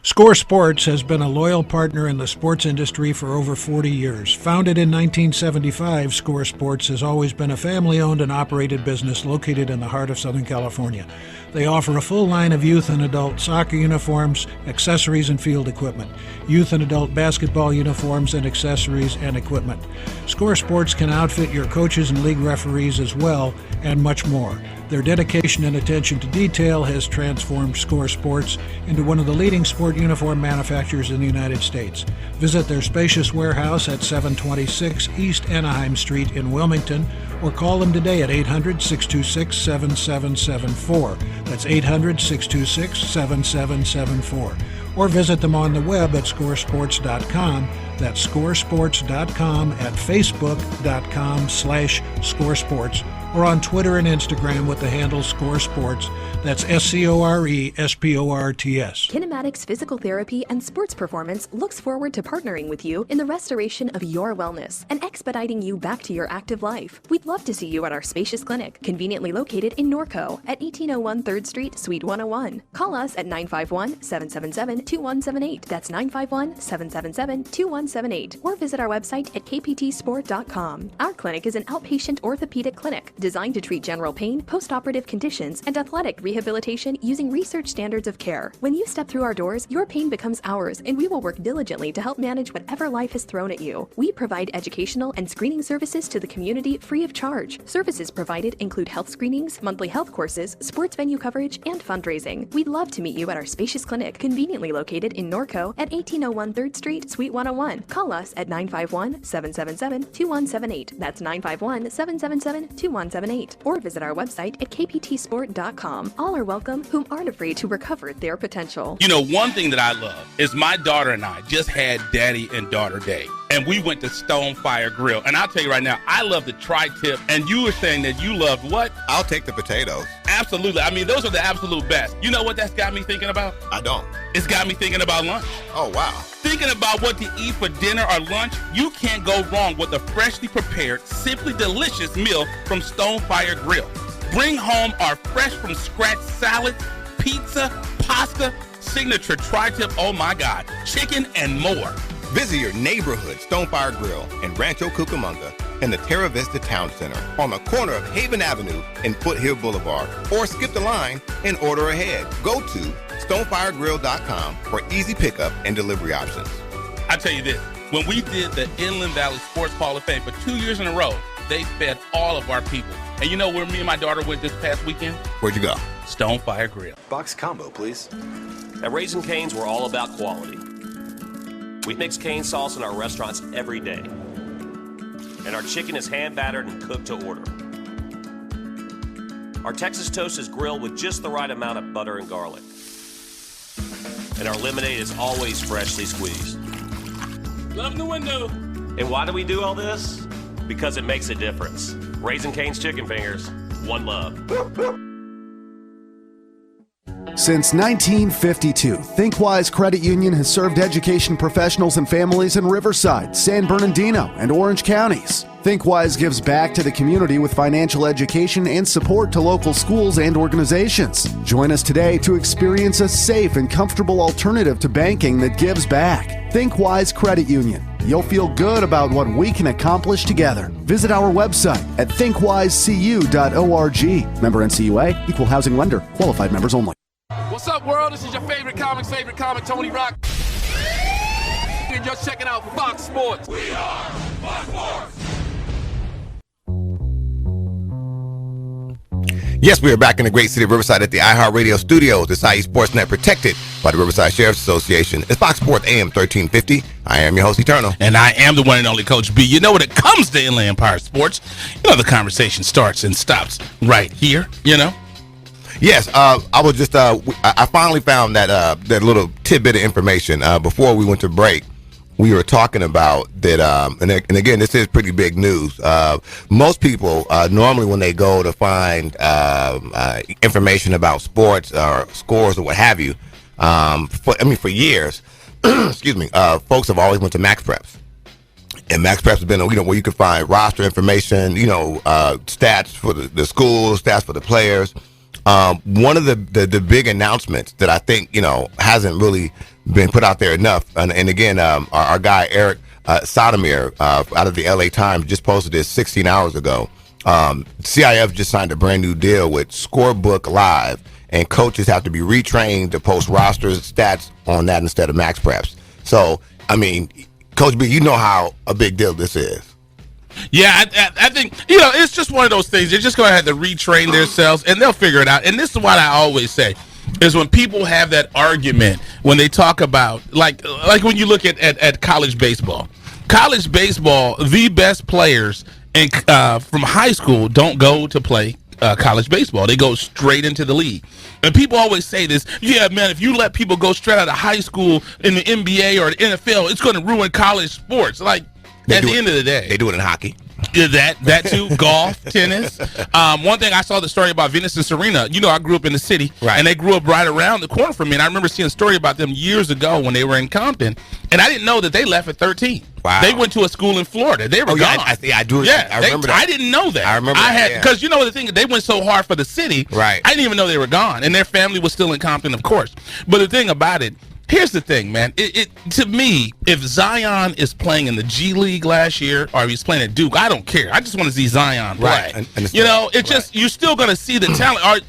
Score Sports has been a loyal partner in the sports industry for over 40 years. Founded in 1975, Score Sports has always been a family-owned and operated business located in the heart of Southern California. They offer a full line of youth and adult soccer uniforms, accessories, and field equipment, youth and adult basketball uniforms and accessories and equipment. Score Sports can outfit your coaches and league referees as well, and much more. Their dedication and attention to detail has transformed Score Sports into one of the leading sport uniform manufacturers in the United States. Visit their spacious warehouse at 726 East Anaheim Street in Wilmington, or call them today at 800-626-7774. That's 800-626-7774. Or visit them on the web at scoresports.com. That's scoresports.com, at facebook.com/scoresports, or on Twitter and Instagram with the handle Score Sports. That's SCORESPORTS. Kinematics Physical Therapy and Sports Performance looks forward to partnering with you in the restoration of your wellness and expediting you back to your active life. We'd love to see you at our spacious clinic, conveniently located in Norco at 1801 3rd Street, Suite 101. Call us at 951-777-2178. That's 951-777-2178. Or visit our website at kptsport.com. Our clinic is an outpatient orthopedic clinic designed to treat general pain, post-operative conditions, and athletic rehabilitation using research standards of care. When you step through our doors, your pain becomes ours, and we will work diligently to help manage whatever life has thrown at you. We provide educational and screening services to the community free of charge. Services provided include health screenings, monthly health courses, sports venue coverage, and fundraising. We'd love to meet you at our spacious clinic, conveniently located in Norco at 1801 3rd Street, Suite 101. Call us at 951-777-2178. That's 951-777-2178. Or visit our website at kptsport.com. All are welcome whom aren't afraid to recover their potential. One thing that I love is my daughter and I just had Daddy and Daughter Day. And we went to Stonefire Grill. And I'll tell you right now, I love the tri-tip. And you were saying that you loved what? I'll take the potatoes. Absolutely. I mean, those are the absolute best. You know what that's got me thinking about? I don't. It's got me thinking about lunch. Oh, wow. Thinking about what to eat for dinner or lunch, you can't go wrong with a freshly prepared, simply delicious meal from Stonefire Grill. Bring home our fresh from scratch salads, pizza, pasta, signature tri-tip, oh my God, chicken and more. Visit your neighborhood Stonefire Grill in Rancho Cucamonga in the Terra Vista Town Center on the corner of Haven Avenue and Foothill Boulevard, or skip the line and order ahead. Go to stonefiregrill.com for easy pickup and delivery options. I tell you this, when we did the Inland Valley Sports Hall of Fame for 2 years in a row, they fed all of our people. And you know where me and my daughter went this past weekend? Where'd you go? Stonefire Grill. Box combo, please. At Raising Cane's, we're all about quality. We mix cane sauce in our restaurants every day. And our chicken is hand battered and cooked to order. Our Texas toast is grilled with just the right amount of butter and garlic. And our lemonade is always freshly squeezed. Love the window. And why do we do all this? Because it makes a difference. Raising Cane's Chicken Fingers, one love. Since 1952, ThinkWise Credit Union has served education professionals and families in Riverside, San Bernardino, and Orange counties. ThinkWise gives back to the community with financial education and support to local schools and organizations. Join us today to experience a safe and comfortable alternative to banking that gives back. ThinkWise Credit Union. You'll feel good about what we can accomplish together. Visit our website at thinkwisecu.org. Member NCUA, Equal Housing Lender, qualified members only. What's up, world? This is your favorite comic, Tony Rock. And you're checking out Fox Sports. We are Fox Sports. Yes, we are back in the great city of Riverside at the iHeartRadio studios. It's IE Sportsnet, protected by the Riverside Sheriff's Association. It's Fox Sports AM 1350. I am your host, Eternal. And I am the one and only Coach B. You know, when it comes to Inland Empire Sports, you know the conversation starts and stops right here, you know? Yes, I was just, I finally found that little tidbit of information. Before we went to break, we were talking about that, and again, this is pretty big news. Most people, normally when they go to find information about sports or scores or what have you, for years, excuse me, folks have always went to Max Preps. And Max Preps has been, where you can find roster information, stats for the schools, stats for the players. One of the big announcements that I think, hasn't really been put out there enough. And again, our guy, Eric Sotomir, out of the LA Times, just posted this 16 hours ago. CIF just signed a brand new deal with Scorebook Live, and coaches have to be retrained to post rosters, stats on that instead of Max Preps. So, Coach B, you know how a big deal this is. Yeah, I think, it's just one of those things. They're just going to have to retrain themselves, and they'll figure it out. And this is what I always say, is when people have that argument, when they talk about, like when you look at college baseball. College baseball, the best players from high school don't go to play college baseball. They go straight into the league. And people always say this, yeah, man, if you let people go straight out of high school in the NBA or the NFL, it's going to ruin college sports. Like, at the end of the day, they do it in hockey. Yeah, that too. Golf, tennis. One thing, I saw the story about Venus and Serena. I grew up in the city, right, and they grew up right around the corner from me. And I remember seeing a story about them years ago when they were in Compton, and I didn't know that they left at 13. Wow. They went to a school in Florida. They were gone. I do. Yeah, I remember that. I didn't know that. I remember that, because the thing, they went so hard for the city. Right. I didn't even know they were gone, and their family was still in Compton, of course. But the thing about it. Here's the thing, man. To me, if Zion is playing in the G League last year or he's playing at Duke, I don't care. I just want to see Zion play. Right. It's just, you're still going to see the talent. Or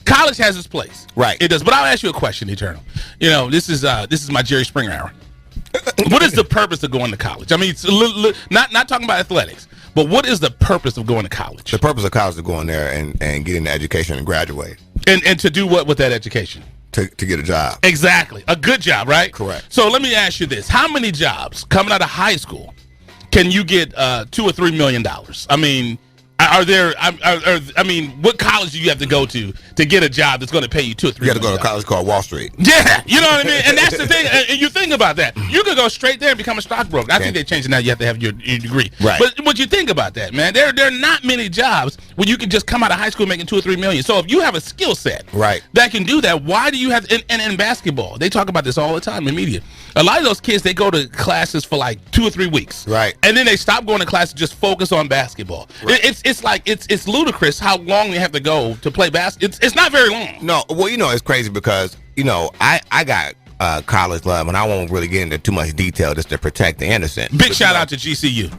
college has its place. Right. It does. But I'll ask you a question, Eternal. This is my Jerry Springer hour. What is the purpose of going to college? It's not talking about athletics, but what is the purpose of going to college? The purpose of college is to go in there and getting the education and graduate. And to do what with that education? To get a job. Exactly. A good job, right? Correct. So let me ask you this. How many jobs coming out of high school can you get $2 or $3 million? What college do you have to go to get a job that's going to pay you $2 or $3 million? You have to go to a college called Wall Street. Yeah, you know what I mean? And that's the thing. And you think about that. You could go straight there and become a stockbroker. I think they're changing that. You have to have your degree. Right. But what you think about that, man, there are not many jobs where you can just come out of high school making $2 or $3 million. So if you have a skill set that can do that, why do you have and in basketball, they talk about this all the time in media. A lot of those kids, they go to classes for like 2 or 3 weeks. Right. And then they stop going to class to just focus on basketball. Right. it's ludicrous how long they have to go to play basketball. It's not very long. No, well, it's crazy because I got college love, and I won't really get into too much detail just to protect the innocent. Big shout out to GCU.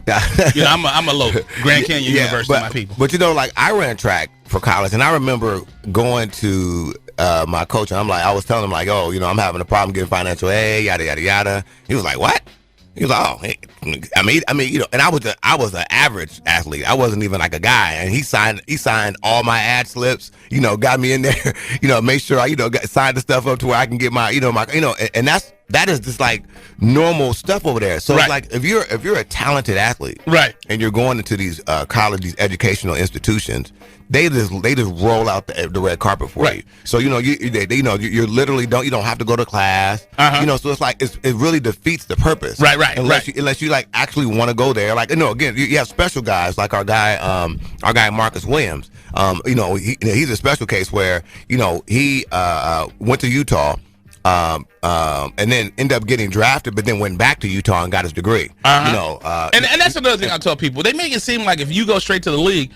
I'm a local Grand Canyon University, my people. But like I ran track for college, and I remember going to my coach, and I was telling him like, oh, I'm having a problem getting financial aid, yada yada yada. He was like, what? He was like, oh, hey. I mean, and I was an average athlete. I wasn't even like a guy, and he signed all my ad slips. Got me in there. Made sure I signed the stuff up to where I can get my and that is just like normal stuff over there. So right. It's like if you're a talented athlete, right, and you're going into these college, these educational institutions, they just roll out the red carpet for you. So you literally don't have to go to class. So it's like it really defeats the purpose. Right. Unless you like actually want to go there. Like again, you have special guys like our guy Marcus Williams. He's a special case where he went to Utah. And then ended up getting drafted, but then went back to Utah and got his degree. And that's another thing I tell people. They make it seem like if you go straight to the league,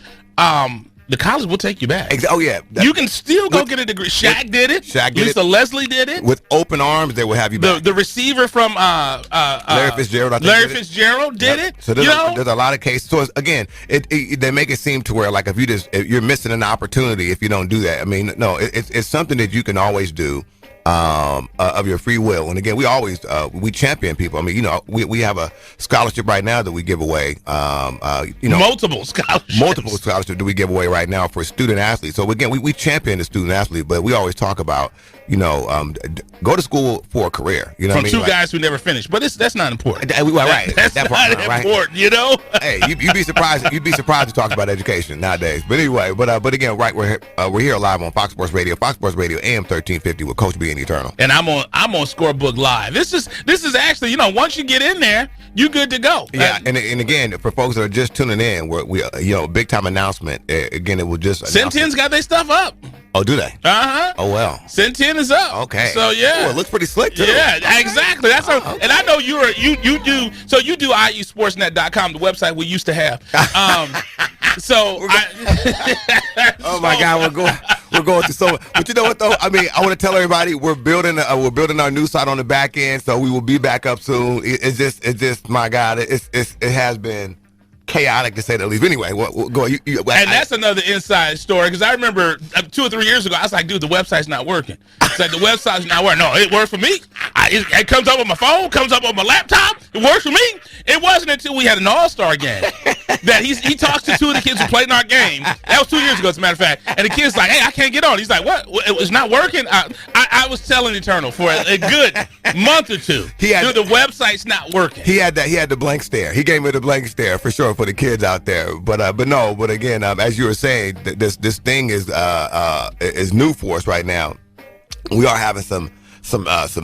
the college will take you back. Oh yeah, you can still go get a degree. Shaq did it. Lisa Leslie did it. With open arms, they will have you back. The receiver from Larry Fitzgerald. Fitzgerald did it. So there's a lot of cases. So again, they make it seem to where like if you're missing an opportunity if you don't do that. I mean, no, it's something that you can always do. Of your free will. And again, we always we champion people. I mean, we have a scholarship right now that we give away. Multiple scholarships that we give away right now for student athletes. So again, we champion the student athlete, but we always talk about go to school for a career. From two guys who never finished, but that's not important. Right, that's not important. Hey, you'd be surprised. You'd be surprised to talk about education nowadays. But anyway, but again, right, we're here live on Fox Sports Radio, AM 1350 with Coach B and Eternal. And I'm on Scorebook Live. This is actually once you get in there, you good to go. Yeah, and again, for folks that are just tuning in, we big time announcement. Again, it was just Centen's got their stuff up. Oh, do they? Oh well. Centen is up. Okay. So yeah, it looks pretty slick too. Yeah, exactly. That's and I know you do. So you do IUSportsNet.com, the website we used to have. Oh my God, we're going to so. But you know what though? I mean, I want to tell everybody we're building our new site on the back end, so we will be back up soon. It's just my God, it has been chaotic to say the least. Anyway, we'll go. That's another inside story because I remember 2 or 3 years ago, I was like, dude, the website's not working. It's like the website's not working. No, it worked for me. It comes up on my phone, comes up on my laptop. It works for me. It wasn't until we had an all-star game that he talks to 2 of the kids who played in our game. That was 2 years ago, as a matter of fact. And the kid's like, hey, I can't get on. He's like, what? It's not working? I was telling Eternal for a good month or two. Dude, the website's not working. He had the blank stare. He gave me the blank stare for sure for the kids out there. But again, as you were saying, this thing is new for us right now. We are having some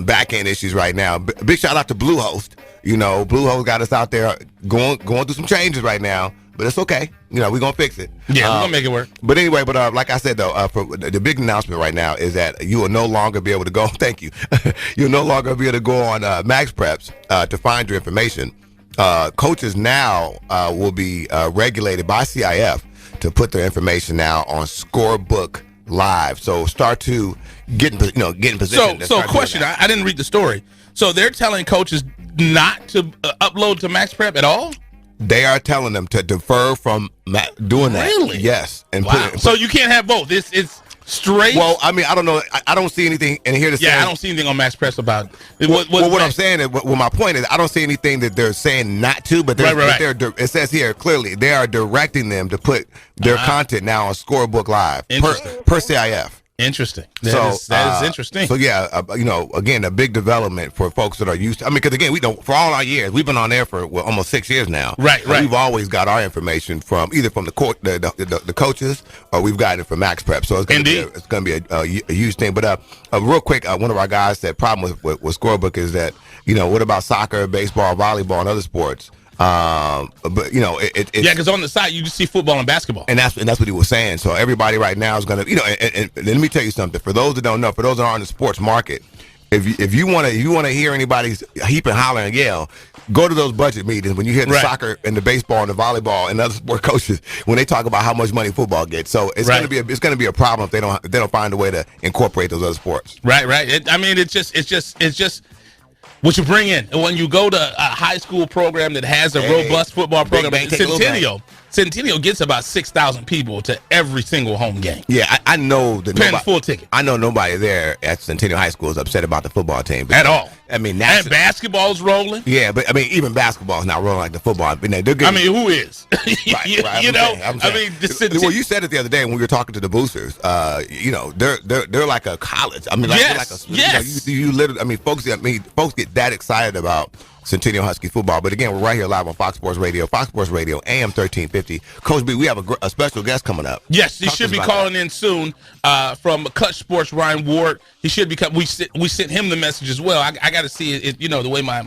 back end issues right now. Big shout out to Bluehost. Bluehost got us out there going through some changes right now, but it's okay. We're gonna fix it. Yeah, we're gonna make it work. But anyway, like I said though, for the big announcement right now is that you will no longer be able to go. Thank you. You'll no longer be able to go on Max Preps to find your information. Coaches now will be regulated by CIF to put their information now on Scorebook Live. So start to get in position. So question, I didn't read the story. So they're telling coaches not to upload to Max Prep at all? They are telling them to defer from doing that. Really? Yes. And wow. So you can't have both. It's straight. Well, I mean, I don't know. I don't see anything in here to say. Yeah, I don't see anything on Max Press about it. What I'm saying is, my point is, I don't see anything that they're saying not to, but it says here clearly they are directing them to put their content now on Scorebook Live per CIF. Interesting. That is interesting. So yeah, again, a big development for folks that are used to. I mean, because again, for all our years, we've been on there for almost 6 years now. Right. We've always got our information from either from the coaches or we've gotten it from Max Prep. So it's going to be a huge thing. But real quick, one of our guys said problem with Scorebook is that what about soccer, baseball, volleyball, and other sports? But because on the site you just see football and basketball, and that's what he was saying. So everybody right now is gonna, and let me tell you something. For those that don't know, for those that aren't in the sports market, if you want to hear anybody's heap and holler and yell, go to those budget meetings when you hear the soccer and the baseball and the volleyball and other sport coaches when they talk about how much money football gets. So it's going to be a problem if they don't find a way to incorporate those other sports. Right. It's just what you bring in when you go to a high school program that has a robust football program. Centennial gets about 6,000 people to every single home game. Yeah, I know that full ticket. I know nobody there at Centennial High School is upset about the football team at all. I mean, and basketball's rolling. Yeah, but I mean, even basketball's not rolling like the football. Who is? Well, you said it the other day when we were talking to the boosters. They're like a college. I mean, you literally. Folks get that excited about Centennial Husky football. But again, we're right here live on Fox Sports Radio, AM 1350. Coach B, we have a special guest coming up. Yes, he should be calling in soon from Clutch Sports. Ryan Ward. He should be. We sent him the message as well. I got to see it. The way my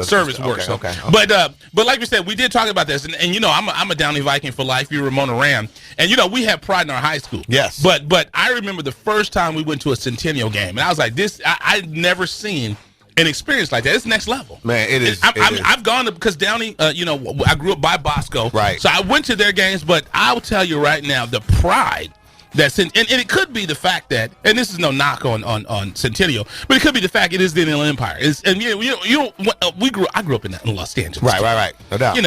service works. Okay. But like we said, we did talk about this, and I'm a Downey Viking for life. You're Ramona Ram, and we have pride in our high school. Yes. But I remember the first time we went to a Centennial game, and I was like, this. I'd never seen an experience like that. It's next level. Man, it is. I've gone to, because Downey, I grew up by Bosco. Right. So I went to their games, but I'll tell you right now, the pride that's in, and it could be the fact that, and this is no knock on Centennial, but it could be the fact it is the Inland Empire. I grew up in Los Angeles. Right. No doubt.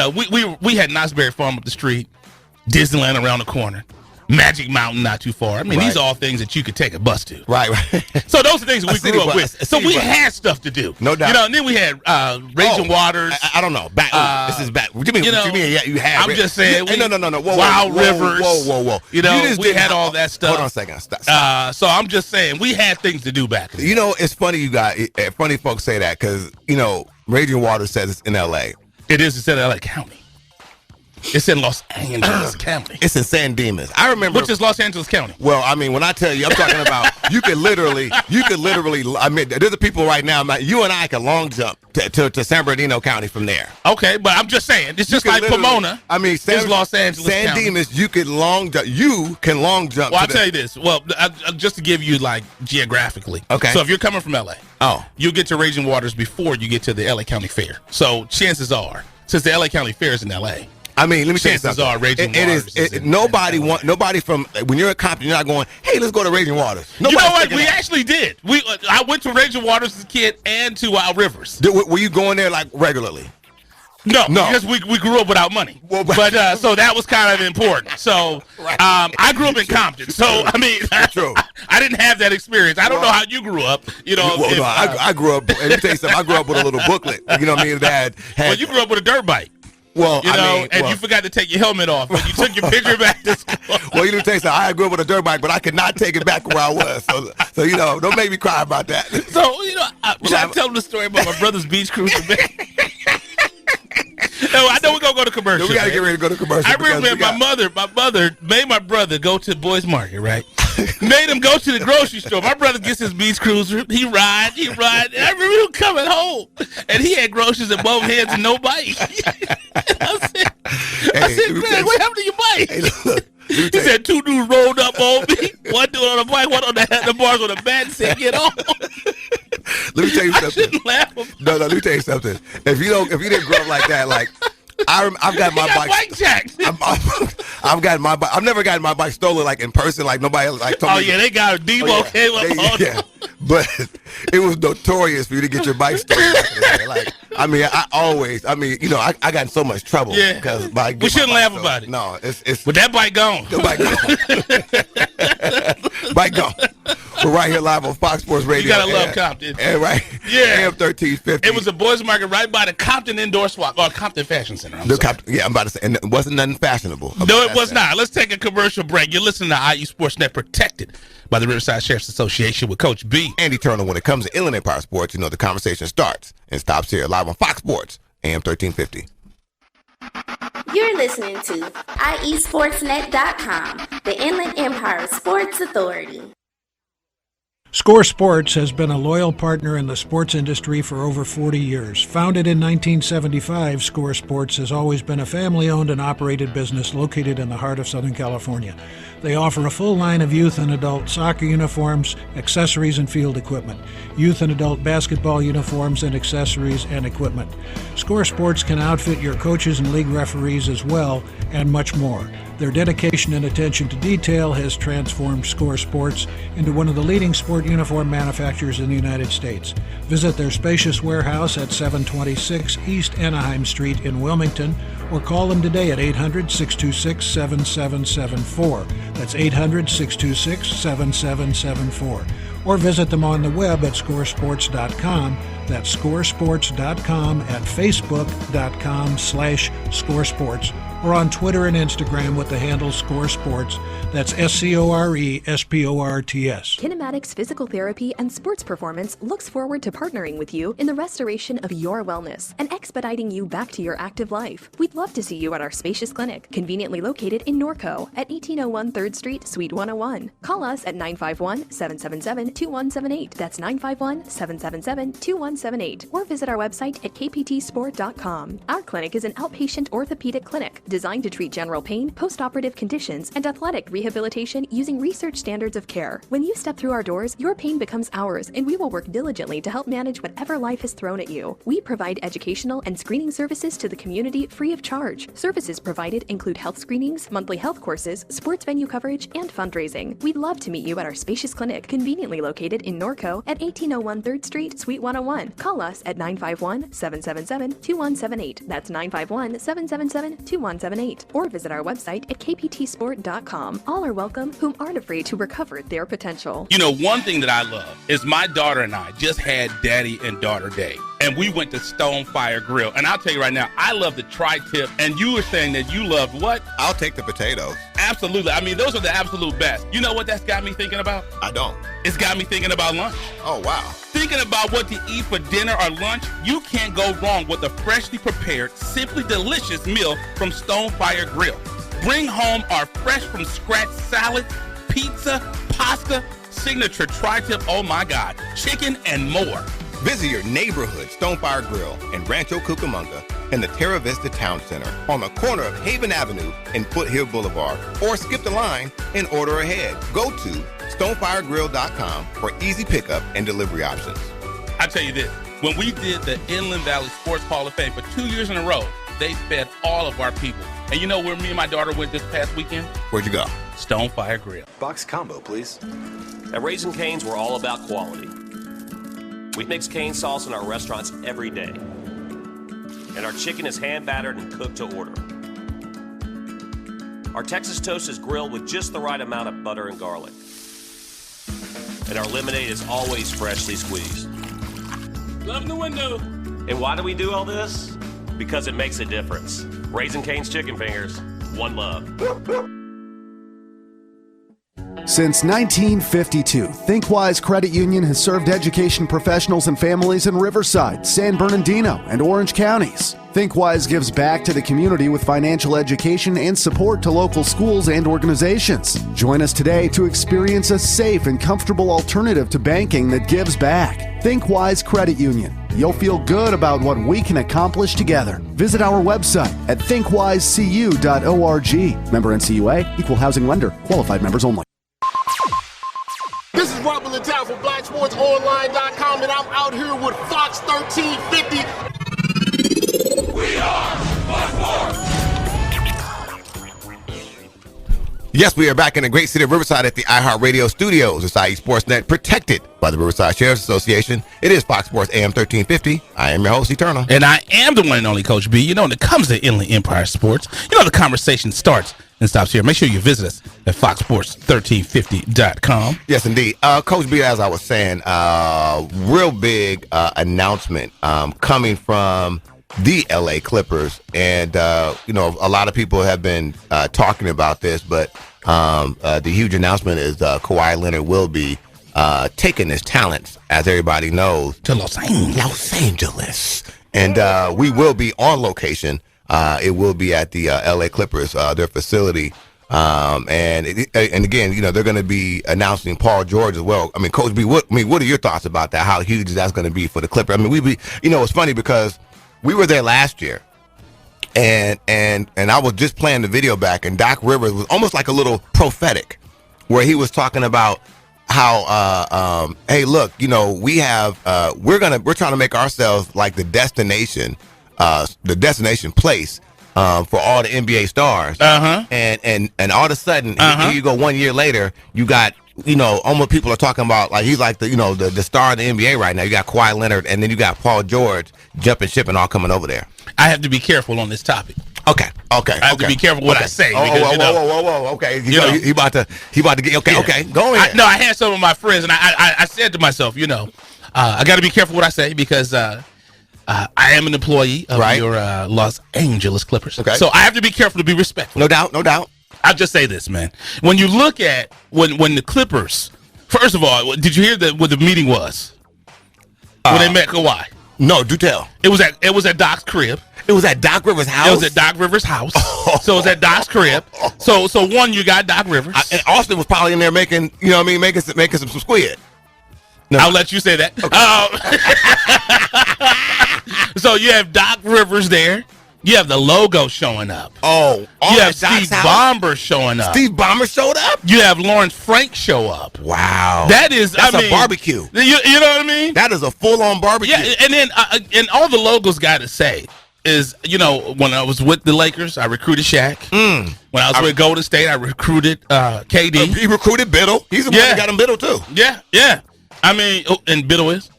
We had Knott's Berry Farm up the street, Disneyland around the corner, Magic Mountain not too far. These are all things that you could take a bus to. Right. So those are things that we grew up with. So we had stuff to do. No doubt. And then we had Raging Waters. I don't know. This is back. What do you mean? Yeah, you had. I'm just saying. No. Wild Rivers. Whoa. We had all that stuff. Hold on a second. Stop. So I'm just saying we had things to do back then. It's funny funny folks say that because, Raging Waters says it's in L.A. It is. It's in L.A. County. It's in Los Angeles County. It's in San Dimas. I remember. Which is Los Angeles County. Well, when I tell you, I'm talking about you could literally. There's the people right now. You and I can long jump to San Bernardino County from there. Okay, but I'm just saying, it's just like Pomona. It's Los Angeles San County. Dimas. You can long jump. Well, I'll tell you this. Well, just to give you geographically. Okay. So if you're coming from LA, you'll get to Raging Waters before you get to the LA County Fair. So chances are, since the LA County Fair is in LA. Let me tell you chances something. are Raging Waters. Nobody from when you're a Compton, you're not going, hey, let's go to Raging Waters. You know what? We actually did. I went to Raging Waters as a kid and to Wild Rivers. Were you going there regularly? No, because we grew up without money. But so that was kind of important. So I grew up in Compton. So true. I didn't have that experience. I don't know how you grew up. I grew up. Let me tell you something. I grew up with a little booklet. You know what I mean? That had. Well, you grew up with a dirt bike. Well, you forgot to take your helmet off when you took your picture back to school. Well, you didn't take something. I grew up with a dirt bike, but I could not take it back where I was. So don't make me cry about that. So, should I tell them the story about my brother's beach cruiser? No, I know we're going to go to commercial. We got to get ready to go to commercial. I remember my mother made my brother go to Boys Market, right? Made him go to the grocery store. My brother gets his beach cruiser. He ride. And I remember him coming home, and he had groceries in both hands and no bike. I said, man, what happened to your bike? Hey, look, he said, two dudes rolled up on me. One dude on the bike, one on the bars on the back, and said, get on. Let me tell you something. I shouldn't laugh. No, let me tell you something. If you didn't grow up like that, I've got my bike jacked. I've got my bike. I've never gotten my bike stolen in person. Nobody told me. Oh yeah, they got a Debo came up. Yeah, but it was notorious for you to get your bike stolen. I got in so much trouble. Yeah, because we shouldn't laugh about it. No, it's with that bike gone. The bike gone. Bike gone. We're right here live on Fox Sports Radio. You gotta love Compton. Right. Yeah. AM 1350. It was a Boys Market right by the Compton Indoor Swap or Compton Fashion Center. I'm about to say, and it wasn't nothing fashionable. No, it was not. Let's take a commercial break. You're listening to IE Sportsnet, protected by the Riverside Sheriff's Association with Coach B. Andy Turner. When it comes to Inland Empire Sports, the conversation starts and stops here live on Fox Sports, AM 1350. You're listening to IESportsnet.com, the Inland Empire Sports Authority. Score Sports has been a loyal partner in the sports industry for over 40 years. Founded in 1975, Score Sports has always been a family-owned and operated business located in the heart of Southern California. They offer a full line of youth and adult soccer uniforms, accessories, and field equipment, youth and adult basketball uniforms and accessories and equipment. Score Sports can outfit your coaches and league referees as well, and much more. Their dedication and attention to detail has transformed Score Sports into one of the leading sport uniform manufacturers in the United States. Visit their spacious warehouse at 726 East Anaheim Street in Wilmington, or call them today at 800-626-7774. That's 800-626-7774. Or visit them on the web at scoresports.com. That's scoresports.com, at facebook.com/scoresports, or on Twitter and Instagram with the handle Score Sports. That's SCORESPORTS. Kinematics Physical Therapy and Sports Performance looks forward to partnering with you in the restoration of your wellness and expediting you back to your active life. We'd love to see you at our spacious clinic, conveniently located in Norco at 1801 3rd Street, Suite 101. Call us at 951-777-2178. That's 951-777-2178. Or visit our website at kptsport.com. Our clinic is an outpatient orthopedic clinic designed to treat general pain, post-operative conditions, and athletic rehabilitation using research standards of care. When you step through our doors, your pain becomes ours, and we will work diligently to help manage whatever life has thrown at you. We provide educational and screening services to the community free of charge. Services provided include health screenings, monthly health courses, sports venue coverage, and fundraising. We'd love to meet you at our spacious clinic, conveniently located in Norco at 1801 3rd Street, Suite 101. Call us at 951-777-2178. That's 951-777-2178. Or visit our website at kptsport.com. All are welcome whom aren't afraid to recover their potential. You know, one thing that I love is my daughter and I just had Daddy and Daughter Day. And we went to Stonefire Grill. And I'll tell you right now, I love the tri-tip. And you were saying that you loved what? I'll take the potatoes. Absolutely. I mean, those are the absolute best. You know what that's got me thinking about? I don't. It's got me thinking about lunch. Oh, wow. Thinking about what to eat for dinner or lunch, you can't go wrong with a freshly prepared, simply delicious meal from Stonefire Grill. Bring home our fresh from scratch salad, pizza, pasta, signature tri-tip, oh my God, chicken and more. Visit your neighborhood Stonefire Grill in Rancho Cucamonga in the Terra Vista Town Center on the corner of Haven Avenue and Foothill Boulevard, or skip the line and order ahead. Go to stonefiregrill.com for easy pickup and delivery options. I tell you this, when we did the Inland Valley Sports Hall of Fame for 2 years in a row, they fed all of our people. And you know where me and my daughter went this past weekend? Where'd you go? Stonefire Grill. Box combo, please. At Raising Cane's, we're all about quality. We mix cane sauce in our restaurants every day. And our chicken is hand battered and cooked to order. Our Texas toast is grilled with just the right amount of butter and garlic. And our lemonade is always freshly squeezed. Love the window. And why do we do all this? Because it makes a difference. Raising Cane's Chicken Fingers, one love. Since 1952, ThinkWise Credit Union has served education professionals and families in Riverside, San Bernardino, and Orange counties. ThinkWise gives back to the community with financial education and support to local schools and organizations. Join us today to experience a safe and comfortable alternative to banking that gives back. ThinkWise Credit Union. You'll feel good about what we can accomplish together. Visit our website at thinkwisecu.org. Member NCUA, Equal Housing Lender, qualified members only. This is Robert Littell from BlackSportsOnline.com, and I'm out here with Fox 1350. We are Fox Sports. Yes, we are back in the great city of Riverside at the iHeartRadio studios. It's IE Sportsnet, protected by the Riverside Sheriff's Association. It is Fox Sports AM 1350. I am your host, Eternal. And I am the one and only Coach B. You know, when it comes to Inland Empire Sports, you know the conversation starts and stops here. Make sure you visit us at foxsports1350.com. Yes, indeed. Coach B, as I was saying, real big announcement coming from the LA Clippers. And, you know, a lot of people have been talking about this, but the huge announcement is Kawhi Leonard will be taking his talents, as everybody knows, to Los Angeles. And we will be on location. It will be at the LA Clippers, their facility And again, you know, they're going to be announcing Paul George as well. I mean, Coach B, what are your thoughts about that? How huge that's going to be for the Clippers? I mean, it's funny because we were there last year, and I was just playing the video back, and Doc Rivers was almost like a little prophetic, where he was talking about how, hey, look, you know, we're trying to make ourselves like the destination place. For all the NBA stars, and all of a sudden, here you go 1 year later, you got, you know, almost people are talking about like he's like the star of the NBA right now. You got Kawhi Leonard, and then you got Paul George jumping ship and all coming over there. I have to be careful on this topic. Okay. I have to be careful what I say. Because, whoa. Okay. He about to get okay. Go ahead. I had some of my friends, and I said to myself, you know, I got to be careful what I say because. I am an employee of your Los Angeles Clippers. Okay. So I have to be careful to be respectful. No doubt. I'll just say this, man. When you look at when the Clippers, first of all, did you hear what the meeting was? When they met Kawhi? No, do tell. It was at Doc's crib. It was at Doc Rivers' house? It was at Doc Rivers' house. So it was at Doc's crib. So one, you got Doc Rivers. And Austin was probably in there making, you know what I mean, making some squid. No. I'll let you say that. Okay. So you have Doc Rivers there. You have the logo showing up. Oh, you have Steve Ballmer showing up. Steve Ballmer showed up? You have Lawrence Frank show up. Wow. That's a barbecue. You know what I mean? That is a full-on barbecue. Yeah, and then and all the logos got to say is, you know, when I was with the Lakers, I recruited Shaq. When I was with Golden State, I recruited KD. He recruited Biddle. He's the one that got him Biddle, too. Yeah. I mean, and Biddle is?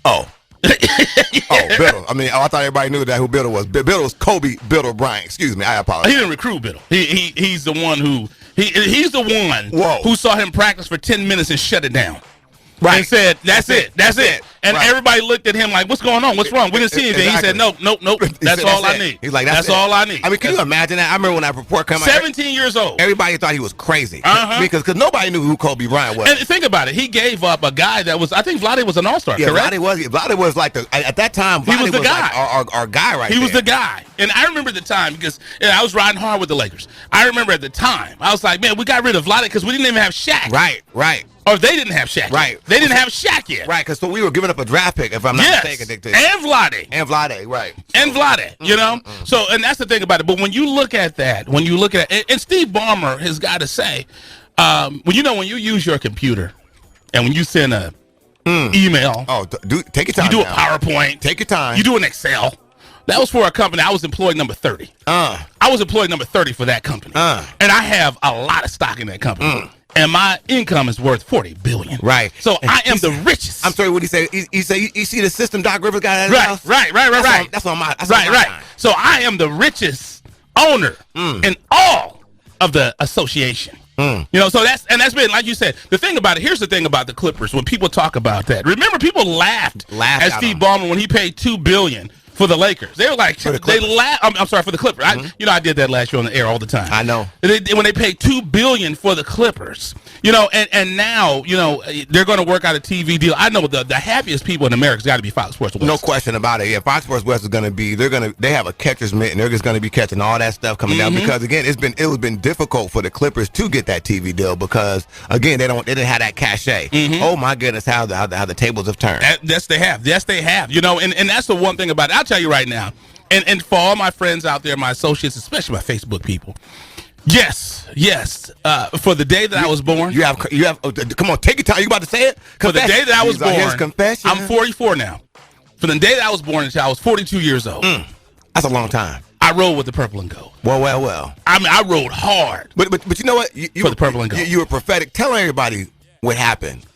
Oh. Biddle. I mean, I thought everybody knew who Biddle was. Biddle was Kobe Biddle Bryant. Excuse me, I apologize. He didn't recruit Biddle. He's the one who who saw him practice for 10 minutes and shut it down. Right. And said, that's it. And everybody looked at him like, what's going on? What's wrong? We didn't see anything. Exactly. He said, nope. That's all I need. He's like, that's all I need. I mean, can you imagine that? I remember when that report came out. 17 years old. Everybody thought he was crazy. Because nobody knew who Kobe Bryant was. And think about it. He gave up a guy that was, I think Vlade was an all-star, correct? Vlade was like, at that time, Vlade he was the guy. Like our guy right there. He was the guy. And I remember the time because I was riding hard with the Lakers. I remember at the time, I was like, man, we got rid of Vlade because we didn't even have Shaq. Right. Or they didn't have Shaq. Right. Yet. They didn't have Shaq yet. Right, because we were giving up a draft pick, if I'm not mistaken. And Vlade. Right. And Vlade, you know? So, and that's the thing about it. But when you look at that, and Steve Ballmer has got to say, when you use your computer and when you send a email. Oh, take your time. You do a PowerPoint. Take your time. You do an Excel. That was for a company. I was employee number 30. I was employee number 30 for that company. And I have a lot of stock in that company. And my income is worth $40 billion. Right. So I am the richest. I'm sorry, what he say? He said, you see the system Doc Rivers got at his house? Right. That's on my time. So I am the richest owner in all of the association. You know, so that's been, like you said, the thing about it, here's the thing about the Clippers, when people talk about that. Remember, people laughed at Steve Ballmer when he paid $2 billion for the Lakers. They were like, they laughed. I'm sorry, for the Clippers. I did that last year on the air all the time. I know. When they paid $2 billion for the Clippers, you know, and now, you know, they're going to work out a TV deal. I know the happiest people in America has got to be Fox Sports West. No question about it. Yeah, Fox Sports West is going to be. They have a catcher's mitt, and they're just going to be catching all that stuff coming down. Because again, it was been difficult for the Clippers to get that TV deal because again, they didn't have that cachet. Oh my goodness, how the tables have turned. Yes, they have. You know, and that's the one thing about it. I'll tell you right now. And for all my friends out there, my associates, especially my Facebook people, yes. For the day that I was born, you have. Come on, take your time. You about to say it? For the day that I was born, his confession. I'm 44 now. For the day that I was born until I was 42 years old. That's a long time. I rode with the purple and gold. Well. I mean, I rode hard. But you know what? For the purple and gold. You were prophetic. Tell everybody what happened.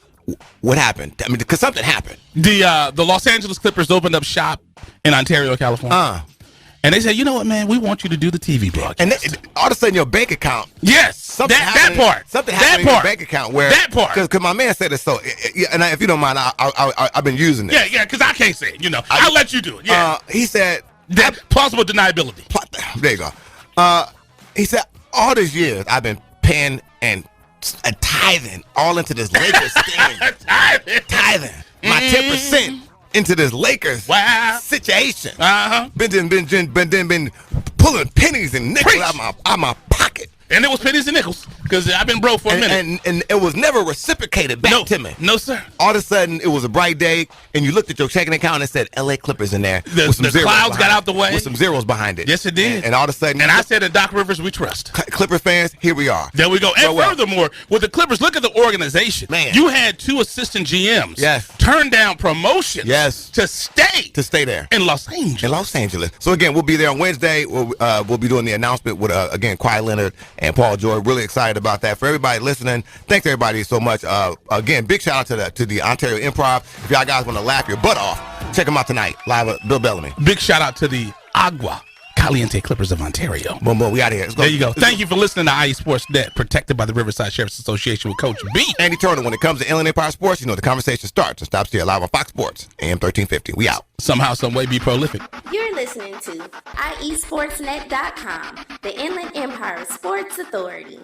What happened? I mean, because something happened. The Los Angeles Clippers opened up shop in Ontario, California. And they said, you know what, man, we want you to do the TV broadcast. And all of a sudden, your bank account. Yes, something happened in your bank account where because my man said it. So, and if you don't mind, I've been using it. Yeah, because I can't say it. You know, I'll let you do it. Yeah, he said that plausible deniability. There you go. He said all these years I've been paying and tithing all into this Lakers thing. Tithing my 10% into this Lakers situation. Been pulling pennies and nickels out my pocket And it was pennies and nickels because I've been broke for a minute. And it was never reciprocated back to me. No, sir. All of a sudden, it was a bright day, and you looked at your checking account and it said LA Clippers in there. The clouds got out the way. With some zeros behind it. Yes, it did. And all of a sudden. And I said to Doc Rivers, we trust. Clippers fans, here we are. There we go. And furthermore, with the Clippers, look at the organization. Man. You had 2 assistant GMs. Yes. Turn down promotions. Yes. To stay there. In Los Angeles. So, again, we'll be there on Wednesday. We'll be doing the announcement with, again, Kawhi Leonard and Paul George. Really excited about that. For everybody listening, thanks everybody so much. Again, big shout out to the Ontario Improv. If y'all guys want to laugh your butt off, check them out tonight, live with Bill Bellamy. Big shout out to the Agua Caliente Clippers of Ontario. Boom, boom, we out of here. There you go. Thank you for listening to IE Sports Net, protected by the Riverside Sheriff's Association with Coach B. Andy Turner, when it comes to Inland Empire Sports, the conversation starts and stops here live on Fox Sports, AM 1350. We out. Somehow, some way, be prolific. You're listening to IESportsNet.com, the Inland Empire Sports Authority.